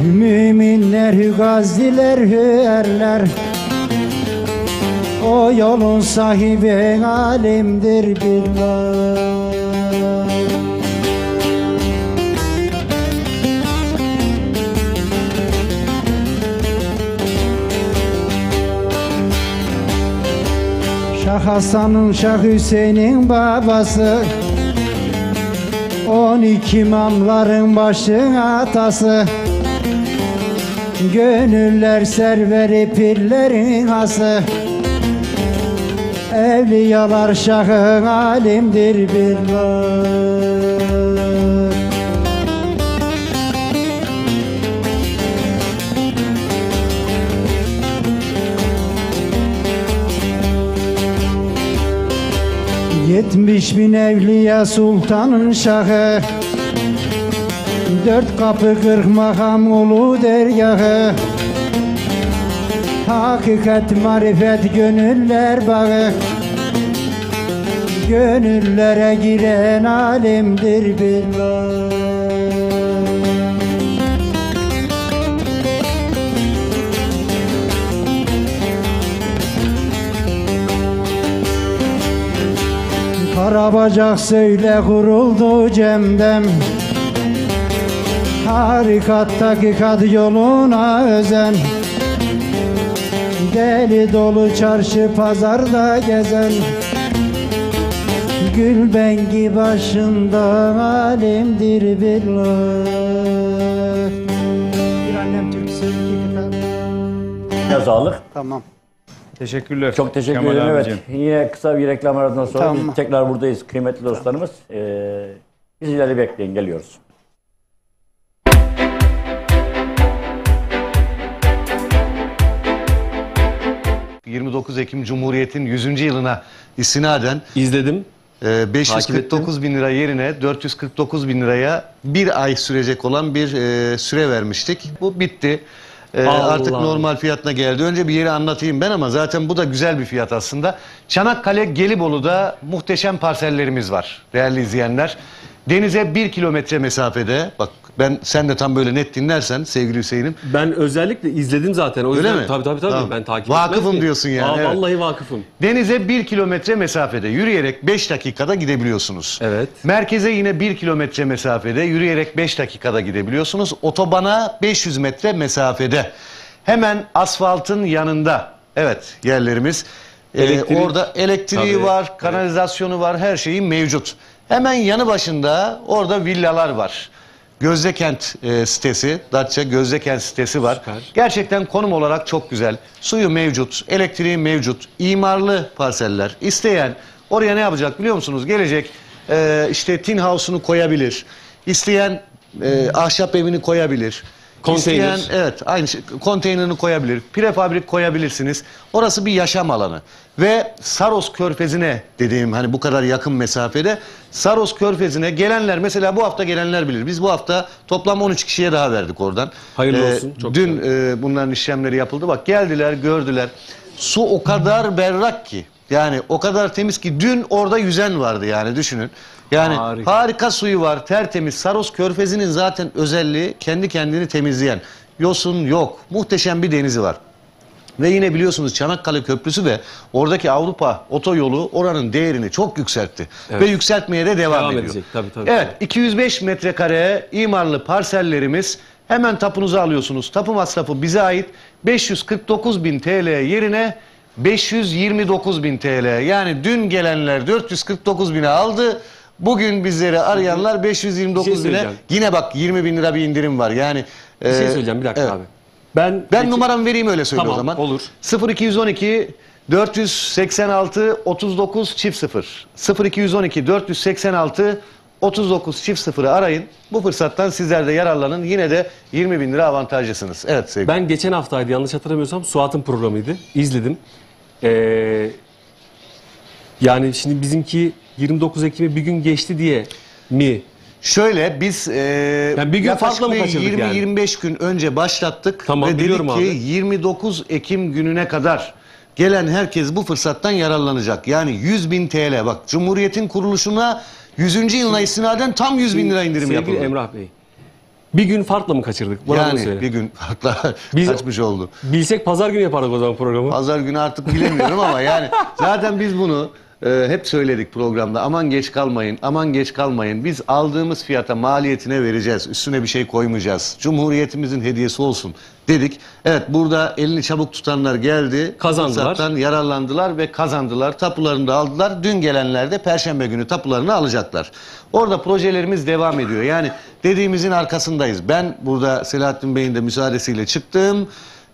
Hü müminler, hü gaziler, hü erler, o yolun sahibi alimdir billah. Şah Hasan'ın, Şah Hüseyin'in babası, 12 imamların başı atası, gönüller serveri pirlerin hası, evliyalar şahı alimdir billah. 70 bin evliya sultanın şahı, 4 kapı 40 makam ulu dergahı, hakikat marifet gönüller bağı, gönüllere giren alimdir billah. Karabacak söyle kuruldu cemdem, harikattaki kad yoluna özen, deli dolu çarşı pazarda gezen, gül bengi başından alemdir billah. Bir annem türküsü, 2 kıta. Sağlık. Tamam. Teşekkürler. Çok teşekkür Kemal ederim. Evet. abicim. Yine kısa bir reklam aradan sonra Tamam. biz tekrar buradayız kıymetli dostlarımız. Bizleri bekleyin, geliyoruz. 29 Ekim Cumhuriyet'in 100. yılına istinaden İzledim. 549 bin lira yerine 449 bin liraya bir ay sürecek olan bir süre vermiştik. Bu bitti. Artık normal fiyatına geldi. Önce bir yeri anlatayım ben ama zaten bu da güzel bir fiyat aslında. Çanakkale Gelibolu'da muhteşem parsellerimiz var değerli izleyenler. Denize 1 kilometre mesafede. Bak sen de tam böyle net dinlersen sevgili Hüseyin'im. Ben özellikle izledim zaten. O Öyle yüzden, mi? Tabii. Tamam. Ben takip Vakıfım etmez miyim? diyorsun yani, evet. Vallahi vakıfım. Denize 1 kilometre mesafede yürüyerek 5 dakikada gidebiliyorsunuz. Evet. Merkeze yine 1 kilometre mesafede yürüyerek 5 dakikada gidebiliyorsunuz. Otobana 500 metre mesafede. Hemen asfaltın yanında. Evet, yerlerimiz. Orada elektriği Tabii. var, kanalizasyonu var, her şeyi mevcut. Hemen yanı başında orada villalar var. Gözdekent sitesi, Datça Gözdekent sitesi var. Süper. Gerçekten konum olarak çok güzel. Suyu mevcut, elektriği mevcut, imarlı parseller. İsteyen oraya ne yapacak biliyor musunuz? Gelecek işte tin house'unu koyabilir. İsteyen ahşap evini koyabilir. Konteyner. İsteyen, evet, aynı şey, konteynerini koyabilir. Prefabrik koyabilirsiniz. Orası bir yaşam alanı. Ve Saros Körfezi'ne dediğim hani bu kadar yakın mesafede Saros Körfezi'ne gelenler, mesela bu hafta gelenler bilir. Biz bu hafta toplam 13 kişiye daha verdik oradan. Hayırlı olsun. Çok dün bunların işlemleri yapıldı. Bak geldiler, gördüler. Su o kadar berrak ki. Yani o kadar temiz ki dün orada yüzen vardı yani düşünün. Yani harika suyu var, tertemiz. Saros Körfezi'nin zaten özelliği kendi kendini temizleyen. Yosun yok. Muhteşem bir denizi var. Ve yine biliyorsunuz Çanakkale Köprüsü ve oradaki Avrupa otoyolu oranın değerini çok yükseltti. Evet. Ve yükseltmeye de devam ediyor. Edecek. Tabii. Evet, 205 metrekare imarlı parsellerimiz, hemen tapunuzu alıyorsunuz. Tapu masrafı bize ait. 549 bin TL yerine 529 bin TL. Yani dün gelenler 449 bine aldı. Bugün bizleri arayanlar 529 bine. Yine bak 20 bin lira bir indirim var. Yani bir şey söyleyeceğim, bir dakika evet. abi. Ben numaramı vereyim, öyle söyle tamam, o zaman. Olur. 0212 486 39 çift 0. 0212 486 39 çift 0'ı arayın. Bu fırsattan sizler de yararlanın. Yine de 20 bin lira avantajlısınız. Evet sevgili. Ben geçen haftaydı, yanlış hatırlamıyorsam, Suat'ın programıydı. İzledim. Yani şimdi bizimki 29 Ekim'e bir gün geçti diye mi? Şöyle biz yani bir gün farklı mı kaçırdık 20-25 gün önce başlattık. Tamam, ve dedik ki abi. 29 Ekim gününe kadar gelen herkes bu fırsattan yararlanacak. Yani 100 bin TL, bak Cumhuriyet'in kuruluşuna 100. yılına istinaden tam 100 bin lira indirim yapıldı. Sevgili Emrah Bey, bir gün farkla mı kaçırdık? Bana yani bir gün farkla kaçmış oldu. Bilsek pazar günü yapardık o zaman programı. Pazar günü artık bilemiyorum ama yani zaten biz bunu hep söyledik programda. Aman geç kalmayın, aman geç kalmayın. Biz aldığımız fiyata maliyetine vereceğiz. Üstüne bir şey koymayacağız. Cumhuriyetimizin hediyesi olsun dedik. Evet, burada elini çabuk tutanlar geldi. Kazandılar. Fırsattan yararlandılar ve kazandılar. Tapularını da aldılar. Dün gelenler de Perşembe günü tapularını alacaklar. Orada projelerimiz devam ediyor. Yani dediğimizin arkasındayız. Ben burada Selahattin Bey'in de müsaadesiyle çıktım.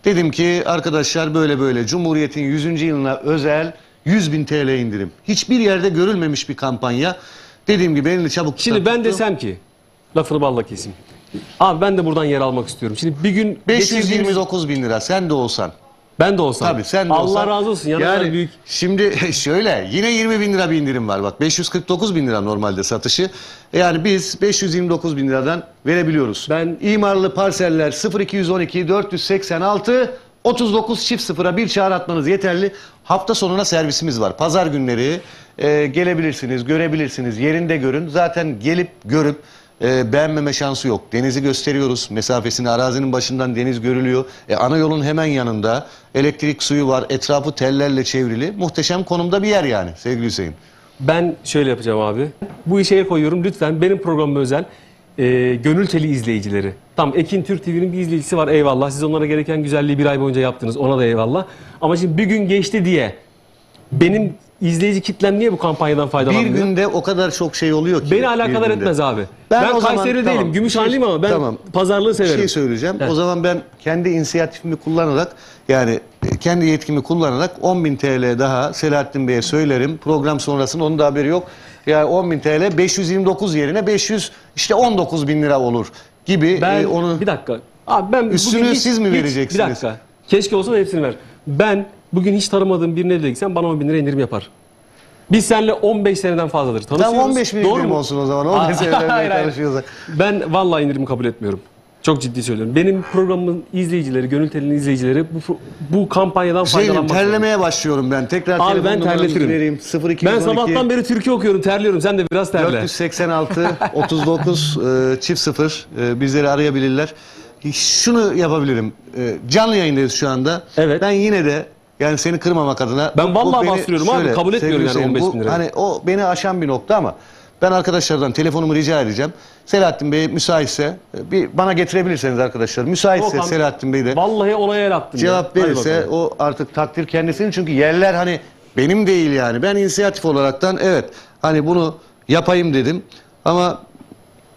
Dedim ki arkadaşlar böyle böyle Cumhuriyet'in 100. yılına özel 100 bin TL indirim. Hiçbir yerde görülmemiş bir kampanya. Dediğim gibi elini çabuk tutan. Şimdi ben desem ki, lafını balla keseyim. Abi ben de buradan yer almak istiyorum. Şimdi bir gün 529 bin lira sen de olsan. Ben de olsam. Tabii sen de olsan. Allah razı olsun. Yani büyük. Şimdi şöyle yine 20 bin lira bir indirim var. Bak 549 bin lira normalde satışı. Yani biz 529 bin liradan verebiliyoruz. Ben imarlı parseller 0212 486 39 çift 0'a bir çağrı atmanız yeterli. Hafta sonuna servisimiz var. Pazar günleri gelebilirsiniz, görebilirsiniz. Yerinde görün. Zaten gelip görüp beğenmeme şansı yok. Denizi gösteriyoruz. Mesafesini, arazinin başından deniz görülüyor. Ana yolun hemen yanında. Elektrik suyu var. Etrafı tellerle çevrili. Muhteşem konumda bir yer yani sevgili Hüseyin. Ben şöyle yapacağım abi. Bu işe el koyuyorum. Lütfen benim programıma özel gönül teli izleyicileri. Tam Ekin Türk TV'nin bir izleyicisi var, eyvallah. Siz onlara gereken güzelliği bir ay boyunca yaptınız. Ona da eyvallah. Ama şimdi bir gün geçti diye benim izleyici kitlem niye bu kampanyadan faydalanmıyor? Bir günde o kadar çok şey oluyor ki. Beni alakadar etmez abi. Ben Kayseri değilim, Gümüşhaneliyim ama ben pazarlığı severim. Bir şey söyleyeceğim. O zaman ben kendi inisiyatifimi kullanarak, yani kendi yetkimi kullanarak 10.000 TL daha Selahattin Bey'e söylerim. Program sonrasında onun da haberi yok. Yani 10.000 TL 529 yerine 519 bin lira olur gibi. Ben onu bir dakika. Abi ben üstünü siz mi vereceksiniz? Bir dakika. Keşke olsa da hepsini ver. Ben bugün hiç tanımadığım birine de gitsem bana 10 bin lira indirim yapar. Biz seninle 15 seneden fazladır tanışıyoruz. Tamam 15 bin indirim olsun o zaman. 15 seneden tanışıyorsak. Ben vallahi indirimi kabul etmiyorum. Çok ciddi söylüyorum. Benim programımın izleyicileri, Gönül Teli'nin izleyicileri bu kampanyadan faydalanmak. Terlemeye başlıyorum ben. Tekrar abi ben terletirim. Vereyim. 0212, ben sabahtan beri türkü okuyorum, terliyorum. Sen de biraz terle. 486 39 çift 0 bizleri arayabilirler. Şunu yapabilirim. Canlı yayındayız şu anda. Evet. Ben yine de yani seni kırmamak adına. Ben vallahi bastırıyorum abi. Kabul etmiyorum yani 15 bin lira. Hani o beni aşan bir nokta ama ben arkadaşlardan telefonumu rica edeceğim. Selahattin Bey müsaitse bana getirebilirseniz arkadaşlar. Müsaitse Selahattin Bey de. Vallahi olaya el attım. Cevap verirse o artık takdir kendisinin. Çünkü yerler hani benim değil yani. Ben inisiyatif olaraktan evet hani bunu yapayım dedim. Ama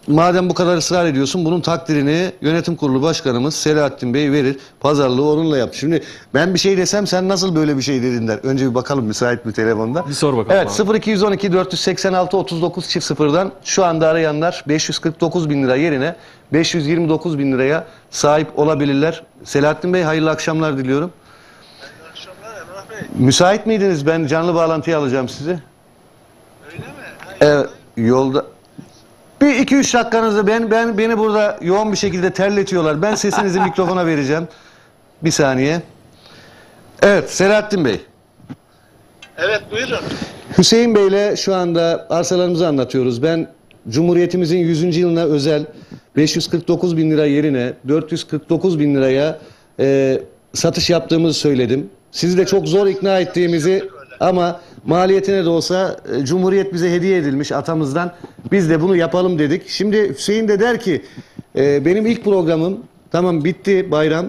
madem bu kadar ısrar ediyorsun bunun takdirini yönetim kurulu başkanımız Selahattin Bey verir. Pazarlığı onunla yap. Şimdi ben bir şey desem sen nasıl böyle bir şey dedin der. Önce bir bakalım müsait mi telefonda? Bir sor bakalım. Evet 0212 486 39 çift 0'dan şu anda arayanlar 549 bin lira yerine 529 bin liraya sahip olabilirler. Selahattin Bey hayırlı akşamlar diliyorum. Hayırlı akşamlar Emrah Bey. Müsait miydiniz? Ben canlı bağlantıya alacağım sizi. Öyle mi? Evet yolda. Bir 2-3 dakikanızda beni burada yoğun bir şekilde terletiyorlar. Ben sesinizi mikrofona vereceğim. Bir saniye. Evet Selahattin Bey. Evet buyurun. Hüseyin Bey'le şu anda arsalarımızı anlatıyoruz. Ben Cumhuriyetimizin 100. yılına özel 549 bin lira yerine 449 bin liraya satış yaptığımızı söyledim. Sizi de çok zor ikna ettiğimizi ama maliyetine de olsa Cumhuriyet bize hediye edilmiş atamızdan. Biz de bunu yapalım dedik. Şimdi Hüseyin de der ki benim ilk programım tamam bitti bayram.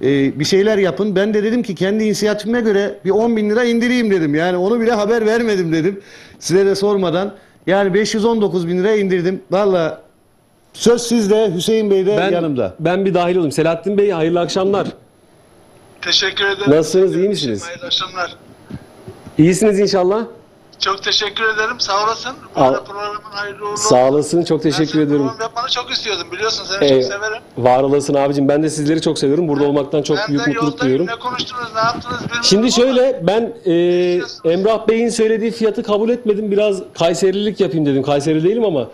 Bir şeyler yapın. Ben de dedim ki kendi inisiyatifime göre bir 10 bin lira indireyim dedim. Yani onu bile haber vermedim dedim. Size de sormadan. Yani 519 bin lira indirdim. Vallahi söz sizde, Hüseyin Bey de yanımda. Ben bir dahil olayım. Selahattin Bey hayırlı akşamlar. Teşekkür ederim. Nasılsınız, iyi misiniz? Hayırlı akşamlar. İyisiniz inşallah. Çok teşekkür ederim. Sağ olasın. Bu arada programın hayırlı uğurlu olsun. Sağ olasın. Çok teşekkür ediyorum. Program yapmanı çok istiyordum. Biliyorsun seni çok severim. Var olasın abicim. Ben de sizleri çok seviyorum. Burada olmaktan çok büyük mutluluk duyuyorum. Ne konuştunuz, ne yaptınız bilmiyorum. Şimdi şöyle ben Emrah Bey'in söylediği fiyatı kabul etmedim. Biraz Kayserilik yapayım dedim. Kayseri değilim ama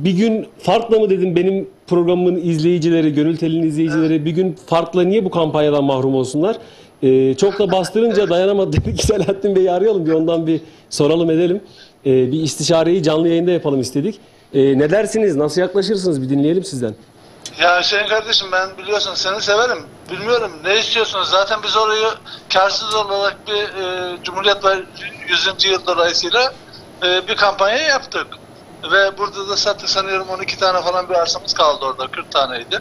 bir gün farkla mı dedim benim programımın izleyicileri, Gönül Teli'nin izleyicileri bir gün farkla niye bu kampanyadan mahrum olsunlar? Çok da bastırınca dayanamadı dedik ki Selahattin Bey'i arayalım bir ondan bir soralım edelim. Bir istişareyi canlı yayında yapalım istedik. Ne dersiniz? Nasıl yaklaşırsınız? Bir dinleyelim sizden. Ya Hüseyin kardeşim ben biliyorsun seni severim. Bilmiyorum ne istiyorsunuz? Zaten biz orayı karsız olarak bir Cumhuriyet var 100. yıl dolayısıyla bir kampanya yaptık. Ve burada da sattık sanıyorum 12 tane falan bir arsamız kaldı orada. 40 taneydi.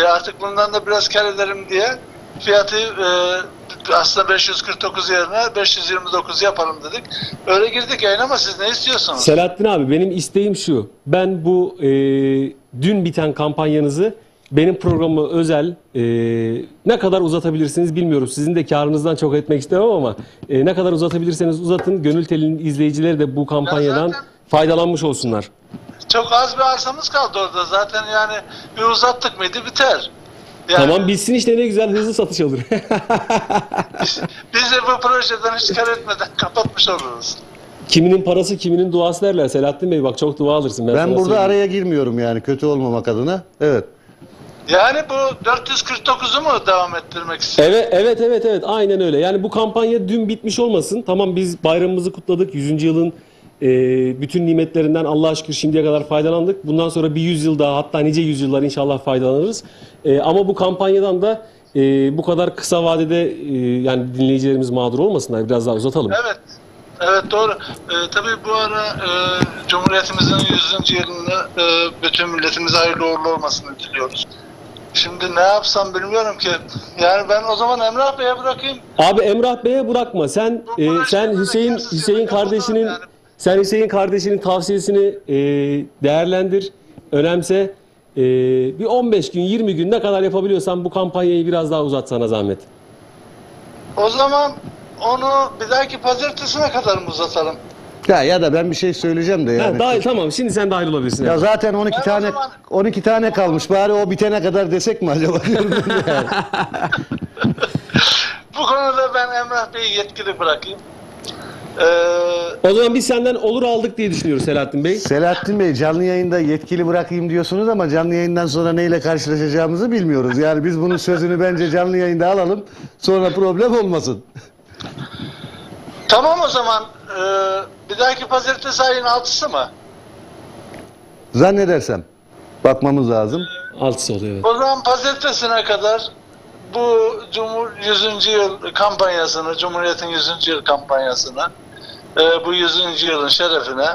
Artık bundan da biraz kar ederim diye fiyatı aslında 549 yerine 529 yapalım dedik. Öyle girdik yayına ama siz ne istiyorsunuz? Selahattin abi benim isteğim şu. Ben bu dün biten kampanyanızı benim programı özel ne kadar uzatabilirsiniz bilmiyorum. Sizin de karınızdan çok etmek istemem ama ne kadar uzatabilirseniz uzatın. Gönül Teli'nin izleyicileri de bu kampanyadan faydalanmış olsunlar. Çok az bir arsamız kaldı orada. Zaten yani bir uzattık mıydı biter. Yani, tamam bitsin işte ne güzel hızlı satış olur. biz de bu projeden hiç kar etmeden kapatmış oluruz. Kiminin parası kiminin duası derler Selahattin Bey bak çok dua alırsın. Ben burada araya girmiyorum yani kötü olmamak adına. Evet. Yani bu 449'u mu devam ettirmek istiyorsun? Evet aynen öyle. Yani bu kampanya dün bitmiş olmasın. Tamam biz bayramımızı kutladık. 100. yılın bütün nimetlerinden Allah'a şükür şimdiye kadar faydalandık. Bundan sonra bir 100 yıl daha hatta nice yüzyıllar inşallah faydalanırız. Ama bu kampanyadan da bu kadar kısa vadede yani dinleyicilerimiz mağdur olmasınlar. Biraz daha uzatalım. Evet doğru. Tabii bu ara Cumhuriyetimizin 100. yılını bütün milletimize hayırlı uğurlu olmasını diliyoruz. Şimdi ne yapsam bilmiyorum ki. Yani ben o zaman Emrah Bey'e bırakayım. Abi Emrah Bey'e bırakma. Sen Hüseyin kardeşinin tavsiyesini değerlendir, önemse. Bir 15 gün, 20 gün ne kadar yapabiliyorsan bu kampanyayı biraz daha uzat sana zahmet. O zaman onu bir dahaki pazartesine kadar mı uzatalım? Ya da ben bir şey söyleyeceğim de yani. Tamam, şimdi sen dahil olabilirsin. Ya zaten 12 tane kalmış. Bari o bitene kadar desek mi acaba? Yani. Bu konuda ben Emrah Bey'i yetkili bırakayım. O zaman biz senden olur aldık diye düşünüyoruz Selahattin Bey. Selahattin Bey, canlı yayında yetkili bırakayım diyorsunuz ama canlı yayından sonra neyle karşılaşacağımızı bilmiyoruz. Yani biz bunun sözünü bence canlı yayında alalım. Sonra problem olmasın. Tamam o zaman. Bir dahaki pazartesi ayın 6'sı mı? Zannedersem. Bakmamız lazım. 6'sı oluyor, evet. O zaman pazartesine kadar bu 100. yıl kampanyasını, Cumhuriyet'in 100. yıl kampanyasını, bu 100. yılın şerefine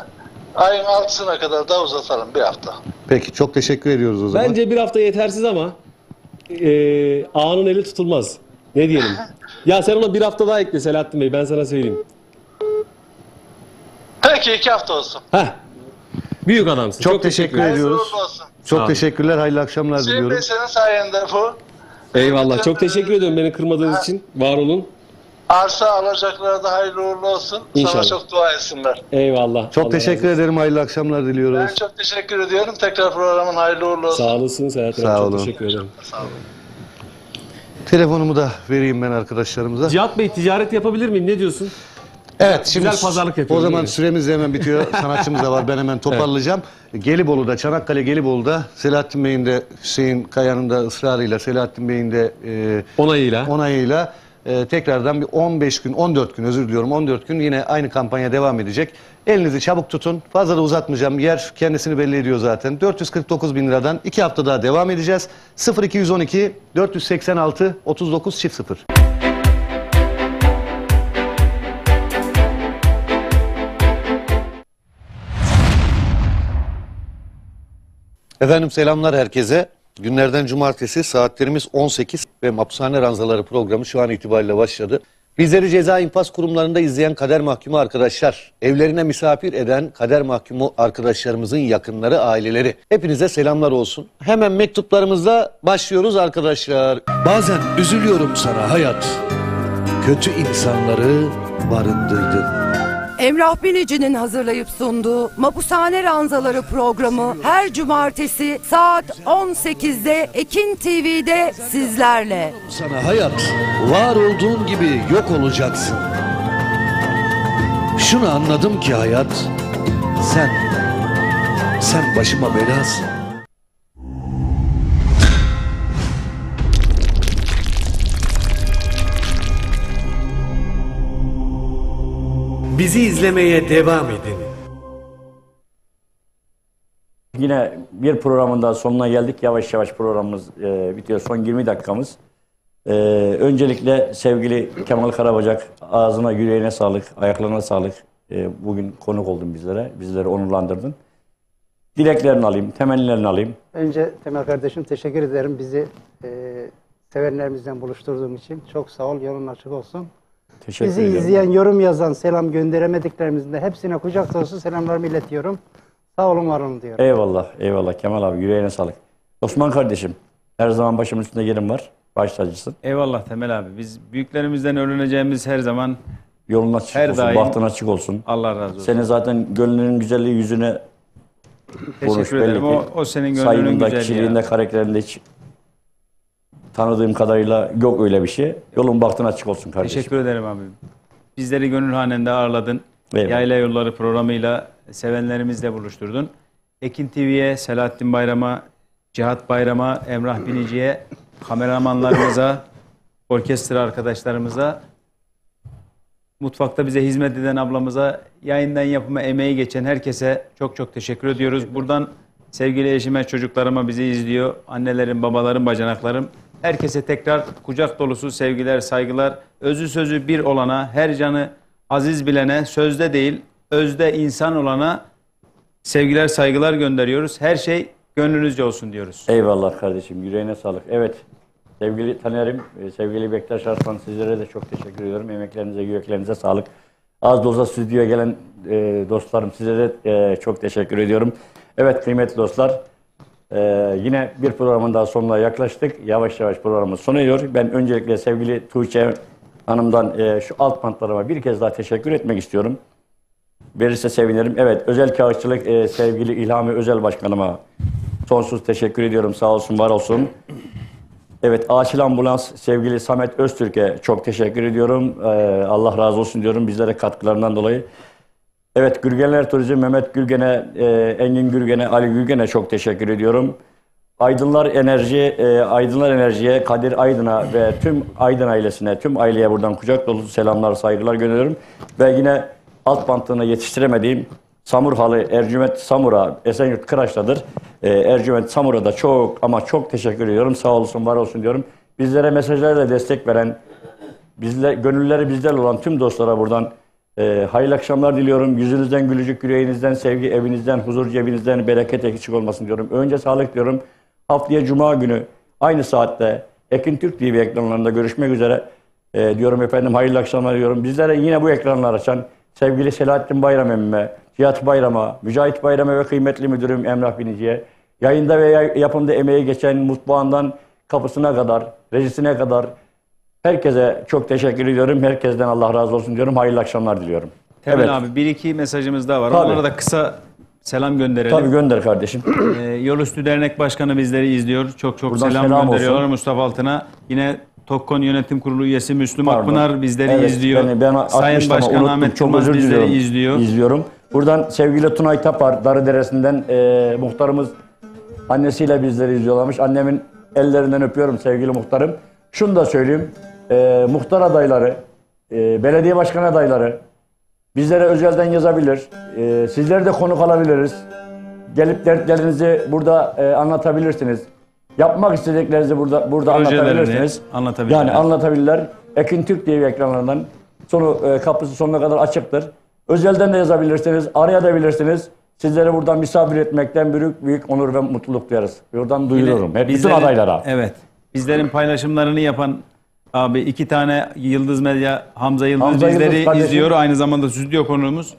ayın 6'sına kadar da uzatalım, bir hafta. Peki, çok teşekkür ediyoruz o zaman. Bence bir hafta yetersiz ama ağanın eli tutulmaz. Ne diyelim? Ya sen ona bir hafta daha ekle Selahattin Bey, ben sana söyleyeyim. Peki 2 hafta olsun. Büyük adamsın. Çok teşekkür ediyoruz. Çok teşekkürler, hayırlı akşamlar Hüseyin diliyorum. Bey, senin sayende bu. Eyvallah, çok teşekkür ediyorum beni kırmadığınız için. Var olun. Arsa alacaklara da hayırlı uğurlu olsun. İnşallah. Sana çok dua etsinler. Eyvallah. Çok Allah teşekkür ederim, hayırlı akşamlar diliyoruz. Ben çok teşekkür ediyorum. Tekrar programın hayırlı uğurlu olsun. Sağ olasın Selahattin Sağ abi, olun. çok teşekkür ederim. Sağ olun. Telefonumu da vereyim ben arkadaşlarımıza. Cihat Bey, ticaret yapabilir miyim? Ne diyorsun? Evet, şimdi güzel pazarlık yapıyoruz. o zaman değil mi? süremiz de hemen bitiyor. Sanatçımız da var, ben hemen toparlayacağım. Gelibolu'da, Çanakkale Gelibolu'da Selahattin Bey'in de, Hüseyin Kaya'nın da ısrarıyla, Selahattin Bey'in de onayıyla tekrardan bir 15 gün, 14 gün özür diliyorum, 14 gün yine aynı kampanya devam edecek. Elinizi çabuk tutun. Fazla da uzatmayacağım. Yer kendisini belli ediyor zaten. 449 bin liradan 2 hafta daha devam edeceğiz. 0212 486 39 00. Efendim selamlar herkese. Günlerden cumartesi, saatlerimiz 18 ve Mapushane Ranzaları programı şu an itibariyle başladı. Bizleri ceza infaz kurumlarında izleyen kader mahkumu arkadaşlar, evlerine misafir eden kader mahkumu arkadaşlarımızın yakınları, aileleri, hepinize selamlar olsun. Hemen mektuplarımızla başlıyoruz arkadaşlar. Bazen üzülüyorum sana hayat. Kötü insanları barındırdın. Emrah Binici'nin hazırlayıp sunduğu Mapushane Ranzaları programı her cumartesi saat 18'de Ekin TV'de sizlerle. Sana hayat, var olduğun gibi yok olacaksın. Şunu anladım ki hayat, sen başıma belasın. Bizi izlemeye devam edin. Yine bir programın daha sonuna geldik. Yavaş yavaş programımız bitiyor. Son 20 dakikamız. Öncelikle sevgili Kemal Karabacak, ağzına yüreğine sağlık, ayaklarına sağlık. Bugün konuk oldun bizlere. Bizleri onurlandırdın. Dileklerini alayım, temennilerini alayım. Önce Temel kardeşim teşekkür ederim bizi sevenlerimizden buluşturduğum için. Çok sağ ol, yolun açık olsun. Teşekkür Bizi ederim. izleyen, yorum yazan, selam gönderemediklerimizin de hepsine kucak dolusu selamlarımı iletiyorum. Sağ olun, var olun diyorum. Eyvallah, eyvallah Kemal abi, yüreğine sağlık. Osman kardeşim, her zaman başımın üstünde yerim var. Baş tacısın. Eyvallah Temel abi. Biz büyüklerimizden öğreneceğimiz her zaman yolun açık her olsun, daim, bahtın açık olsun. Allah razı olsun. Senin zaten gönlünün güzelliği yüzüne Teşekkür ederim. O senin gönlünün sayında, güzelliği. kişiliğinde, Ya. karakterinde hiç tanıdığım kadarıyla yok öyle bir şey. Yolun bahtın açık olsun kardeşim. Teşekkür ederim abi. Bizleri gönül hanende ağırladın. Eyvallah. Yayla Yolları programıyla sevenlerimizle buluşturdun. Ekin TV'ye, Selahattin Bayram'a, Cihat Bayram'a, Emrah Binici'ye, kameramanlarımıza, orkestra arkadaşlarımıza, mutfakta bize hizmet eden ablamıza, yayından yapıma emeği geçen herkese çok çok teşekkür ediyoruz. Buradan sevgili eşime, çocuklarıma, bizi izliyor, annelerim, babalarım, bacanaklarım, herkese tekrar kucak dolusu sevgiler, saygılar, özü sözü bir olana, her canı aziz bilene, sözde değil, özde insan olana sevgiler, saygılar gönderiyoruz. Her şey gönlünüzce olsun diyoruz. Eyvallah kardeşim. Yüreğine sağlık. Evet. Sevgili Taner'im, sevgili Bektaş Arslan, sizlere de çok teşekkür ediyorum. Emeklerinize, yüreklerinize sağlık. Az da olsa stüdyoya gelen dostlarım, size de çok teşekkür ediyorum. Evet kıymetli dostlar, yine bir programın daha sonuna yaklaştık. Yavaş yavaş programımız sona eriyor. Ben öncelikle sevgili Tuğçe Hanım'dan şu alt pantlarıma bir kez daha teşekkür etmek istiyorum. Verirse sevinirim. Evet, özel kağıtçılık sevgili İlhami Özel Başkanıma sonsuz teşekkür ediyorum. Sağ olsun, var olsun. Evet, Acil Ambulans sevgili Samet Öztürk'e çok teşekkür ediyorum. Allah razı olsun diyorum bizlere katkılarından dolayı. Evet, Gürgenler Turizm Mehmet Gürgen'e, Engin Gürgen'e, Ali Gürgen'e çok teşekkür ediyorum. Aydınlar Enerji'ye, Kadir Aydın'a ve tüm Aydın ailesine, tüm aileye buradan kucak dolusu selamlar, saygılar gönderiyorum. Ve yine alt bantını yetiştiremediğim Samurhalı Ercüment Samur'a, Esenyurt Kıraç'tadır. Ercüment Samur'a da çok ama çok teşekkür ediyorum. Sağ olsun, var olsun diyorum. Bizlere mesajlarla destek veren, gönülleri bizlerle olan tüm dostlara buradan hayırlı akşamlar diliyorum. Yüzünüzden gülücük, yüreğinizden sevgi, evinizden huzur, cebinizden bereket eksik olmasın diyorum. Önce sağlık diyorum. Haftaya Cuma günü aynı saatte Ekin Türk TV ekranlarında görüşmek üzere diyorum efendim. Hayırlı akşamlar diyorum. Bizlere yine bu ekranlar açan sevgili Selahattin Bayram emmime, Cihat Bayram'a, Mücahit Bayram'a ve kıymetli müdürüm Emrah Binici'ye, yayında ve yapımda emeği geçen mutfağından kapısına kadar, rejisine kadar herkese çok teşekkür ediyorum. Herkesten Allah razı olsun diyorum. Hayırlı akşamlar diliyorum. Temel evet. abi bir iki mesajımız daha var. Tabii. Onlara da kısa selam gönderelim. Tabii gönder kardeşim. Yolüstü Dernek Başkanı bizleri izliyor. Çok buradan selam gönderiyorlar olsun. Mustafa Altın'a. Yine Tokkon Yönetim Kurulu üyesi Müslüm Akpınar bizleri izliyor. Ben Sayın Başkan Ahmet Yılmaz bizleri izliyorum. Buradan sevgili Tunay Tapar, Darıderesi'nden muhtarımız annesiyle bizleri izliyorlarmış. Annemin ellerinden öpüyorum sevgili muhtarım. Şunu da söyleyeyim. Muhtar adayları, belediye başkan adayları bizlere özelden yazabilir. Sizleri de konuk alabiliriz. Gelip dertlerinizi burada anlatabilirsiniz. Yapmak istediklerinizi burada anlatabilirsiniz. Yani anlatabilirler. Ekin Türk TV ekranlarından kapısı sonuna kadar açıktır. Özelden de yazabilirsiniz, arayabilirsiniz. Sizleri buradan misafir etmekten büyük onur ve mutluluk duyarız. Buradan duyuruyorum. Bütün adaylara. Evet. Bizlerin paylaşımlarını yapan abi 2 tane Yıldız Medya, Hamza Yıldız bizleri izliyor. Aynı zamanda stüdyo konuğumuz.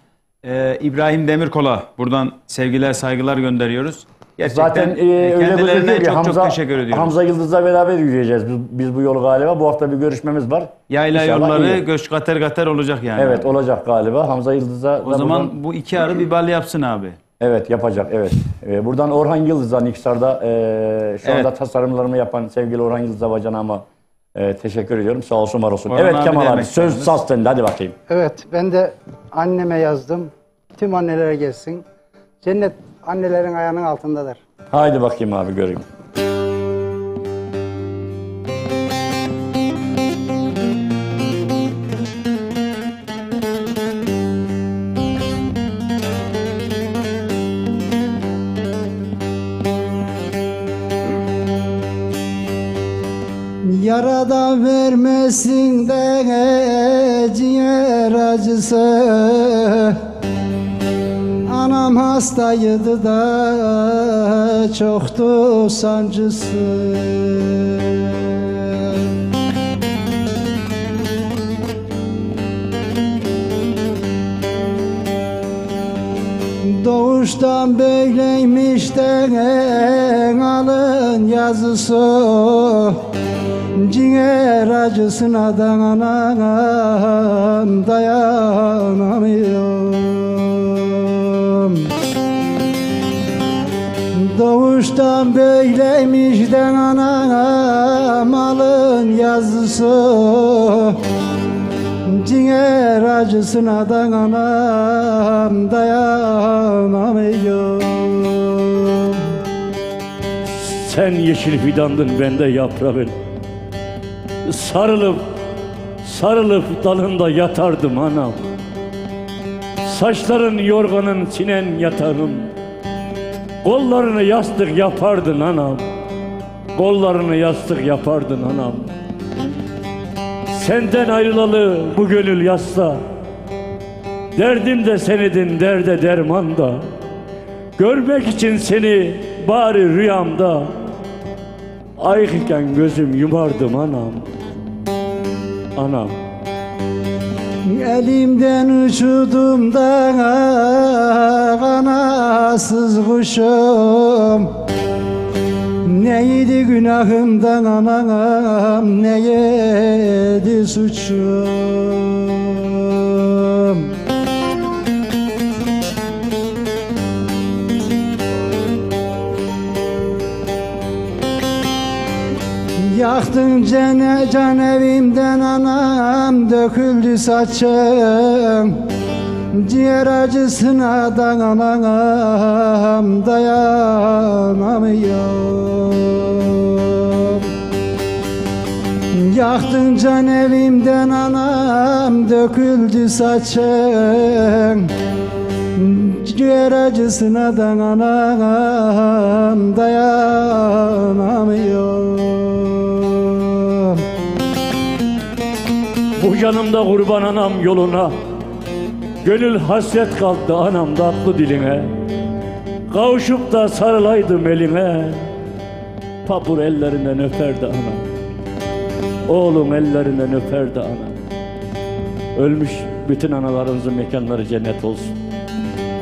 İbrahim Demirkol'a buradan sevgiler, saygılar gönderiyoruz. Gerçekten zaten kendilerine çok teşekkür ediyoruz. Hamza Yıldız'la beraber yürüyeceğiz biz bu yolu galiba. Bu hafta bir görüşmemiz var. Yayla yolları göç kater olacak yani. Evet olacak galiba. Hamza Yıldız'a... O zaman bu iki arı bir bal yapsın abi. Evet yapacak evet. Buradan Orhan Yıldız'a Niksar'da şu anda tasarımlarımı yapan sevgili Orhan Yıldız'a bacanağıma teşekkür ediyorum. Sağ olsun var olsun. Orhan evet abi Kemal abi söz saz sende hadi bakayım. Evet ben de anneme yazdım. Tüm annelere gelsin. Cennet annelerin ayağının altındadır. Haydi bakayım abi göreyim. Yaradan vermesin de ciğer acısı. Anam hastaydı da çoktu sancısı. Doğuştan böyleymiş de alın yazısı. Ciğer acısına da anam dayanamıyorum. Doğuştan böyleymiş de anam alın yazısı. Ciğer acısına da anam dayanamıyorum. Sen yeşil fidandın ben de yaprağın. Sarılıp dalında yatardım anam. Saçların yorganın çinen yatarım. Kollarını yastık yapardın anam. Kollarını yastık yapardın anam. Senden ayrılalı bu gönül yasta. Derdim de senedin derde derman da. Görmek için seni bari rüyamda, ayık iken gözüm yumardım anam. Anam. Elimden uçurdum da kanasız kuşum. Neydi günahımdan anam, neydi suçum? Yaktın can evimden anam, döküldü saçım. Ciğer acısına da anam, dayanamıyorum. Yaktın can evimden anam, döküldü saçım. Ciğer acısına da anam, dayanamıyorum. Bu canımda kurban anam yoluna, gönül hasret kalktı anam tatlı diline. Kavuşup da sarılaydım eline, papur ellerinden öperdi anam. Oğlum ellerinden öperdi anam. Ölmüş bütün analarımızın mekanları cennet olsun.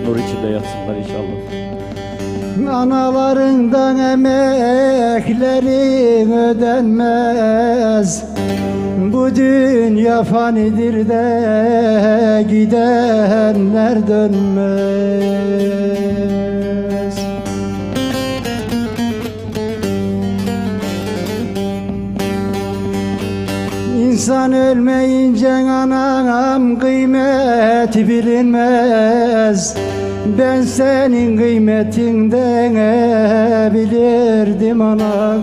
Nur içinde yatsınlar inşallah. Analarından emeklerin ödenmez. Bu dünya fanidir de gidenler dönmez. İnsan ölmeyince anam kıymet bilinmez. Ben senin kıymetinden bilirdim anam.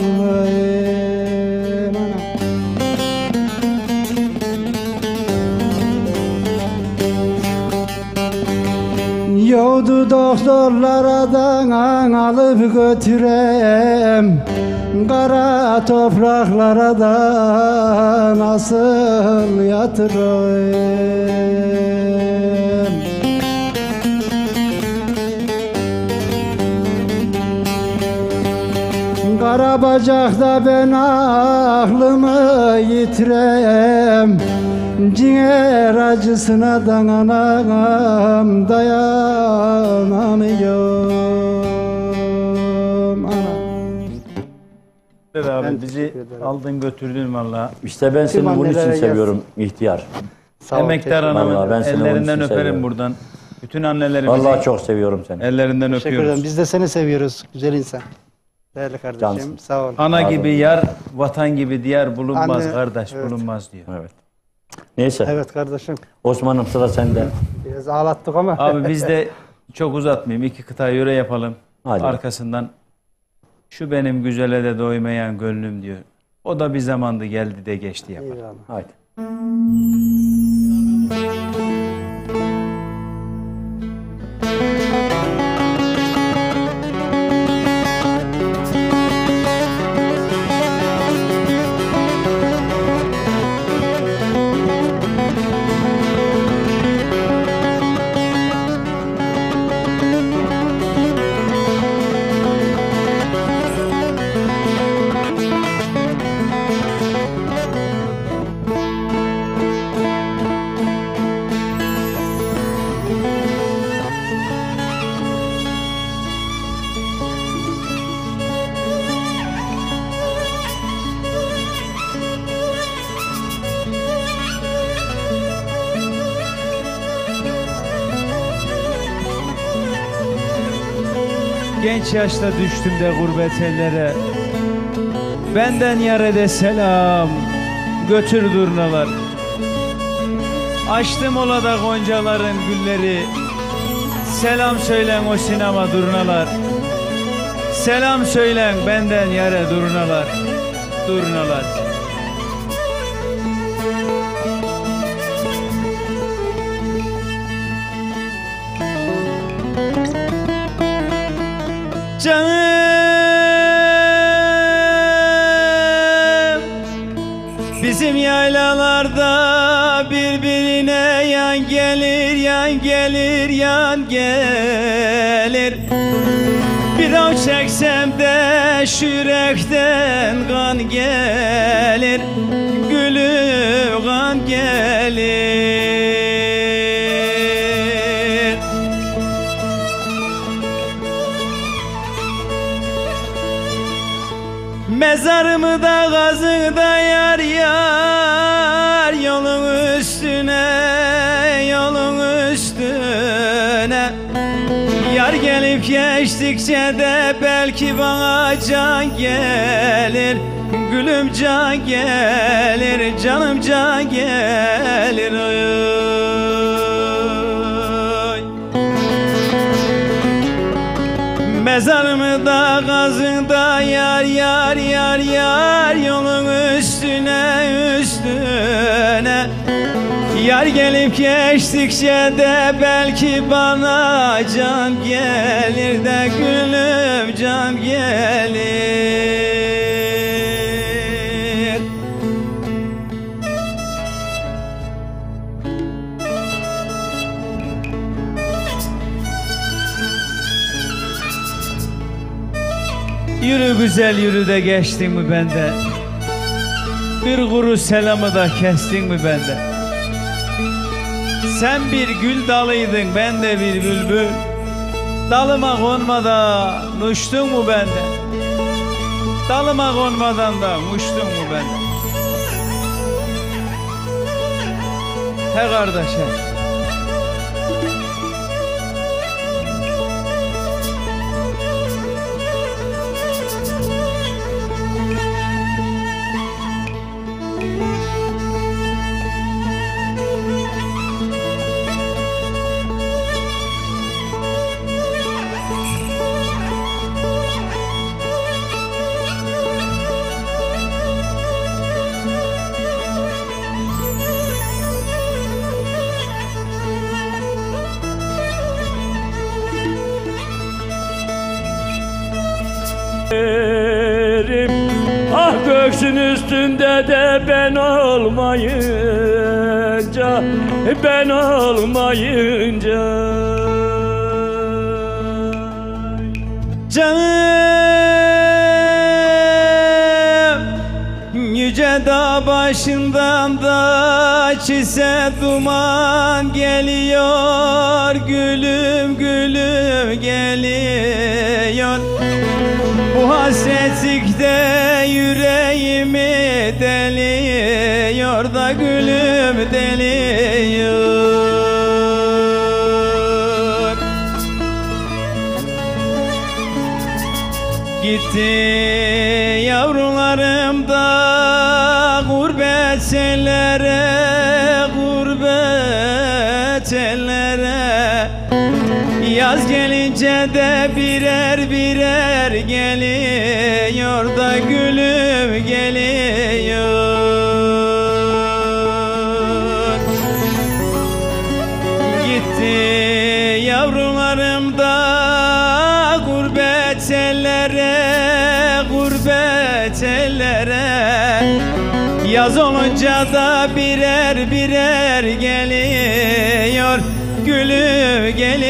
Yoldu doktorlardan alıp götürem, kara topraklara da nasıl yatırayım? Kara bacakta ben aklımı yitirem. Ciğer acısına da anam, dayanamıyorum. Abi bizi aldın götürdün valla. İşte ben seni bunun için seviyorum ihtiyar. Emektar anamın ellerinden öperim buradan. Bütün annelerimizi. Vallahi çok seviyorum seni. Ellerinden Teşekkür öpüyoruz. ederim. Biz de seni seviyoruz güzel insan. Değerli kardeşim, Cansın. sağ ol. Ana gibi yar, vatan gibi diyar bulunmaz Anne, kardeş, evet. bulunmaz diyor. Evet. Neyse. Evet kardeşim. Osman'ım sıra sende. Biraz ağlattık ama. Abi biz de çok uzatmayayım. 2 kıta yöre yapalım. Hadi. Arkasından şu benim güzele de doymayan gönlüm diyor. O da bir zamandı geldi de geçti yapar. Eyvallah. Haydi. Genç yaşta düştüm de gurbet ellere. Benden yare de selam, götür durnalar. Açtım olada goncaların gülleri. Selam söylen o sinema durnalar. Selam söylen benden yare durnalar. Durnalar. Canım bizim yaylalarda birbirine yan yan gelir, yan gelir, yan gelir. Bir av çeksem de şu yürekten kan gelir, gülüm kan gelir. Mezarımı da kazın da yar yar, yolun üstüne, yolun üstüne. Yar gelip geçtikçe de belki bana can gelir, gülüm can gelir, canım can gelir. Oy. Mezarımı da kazın da yar yar yar yar, yolun üstüne üstüne. Yar gelip geçtikçe de belki bana can gelir de gülüm can gelir. Yürü güzel yürü de geçtin mi bende? Bir kuru selamı da kestin mi bende? Sen bir gül dalıydın, ben de bir bülbül. Dalıma konmadan uçtun mu bende? Dalıma konmadan da uçtun mu bende? He kardeşim. Ah göksün üstünde de ben olmayınca, ben olmayınca. Canım yüce dağ başından da çise duman geliyor, gülüm gülüm geliyor. Bu hasretlikte yüreğimi deliyor da gülüm deliyor. Gitti yavrularım da gurbet ellere, gurbet ellere. Yaz gelince de birer birer geliyor da gülüm geliyor. Gitti yavrularım da gurbet ellere, gurbet ellere. Yaz olunca da birer birer geliyor, gülüm geliyor.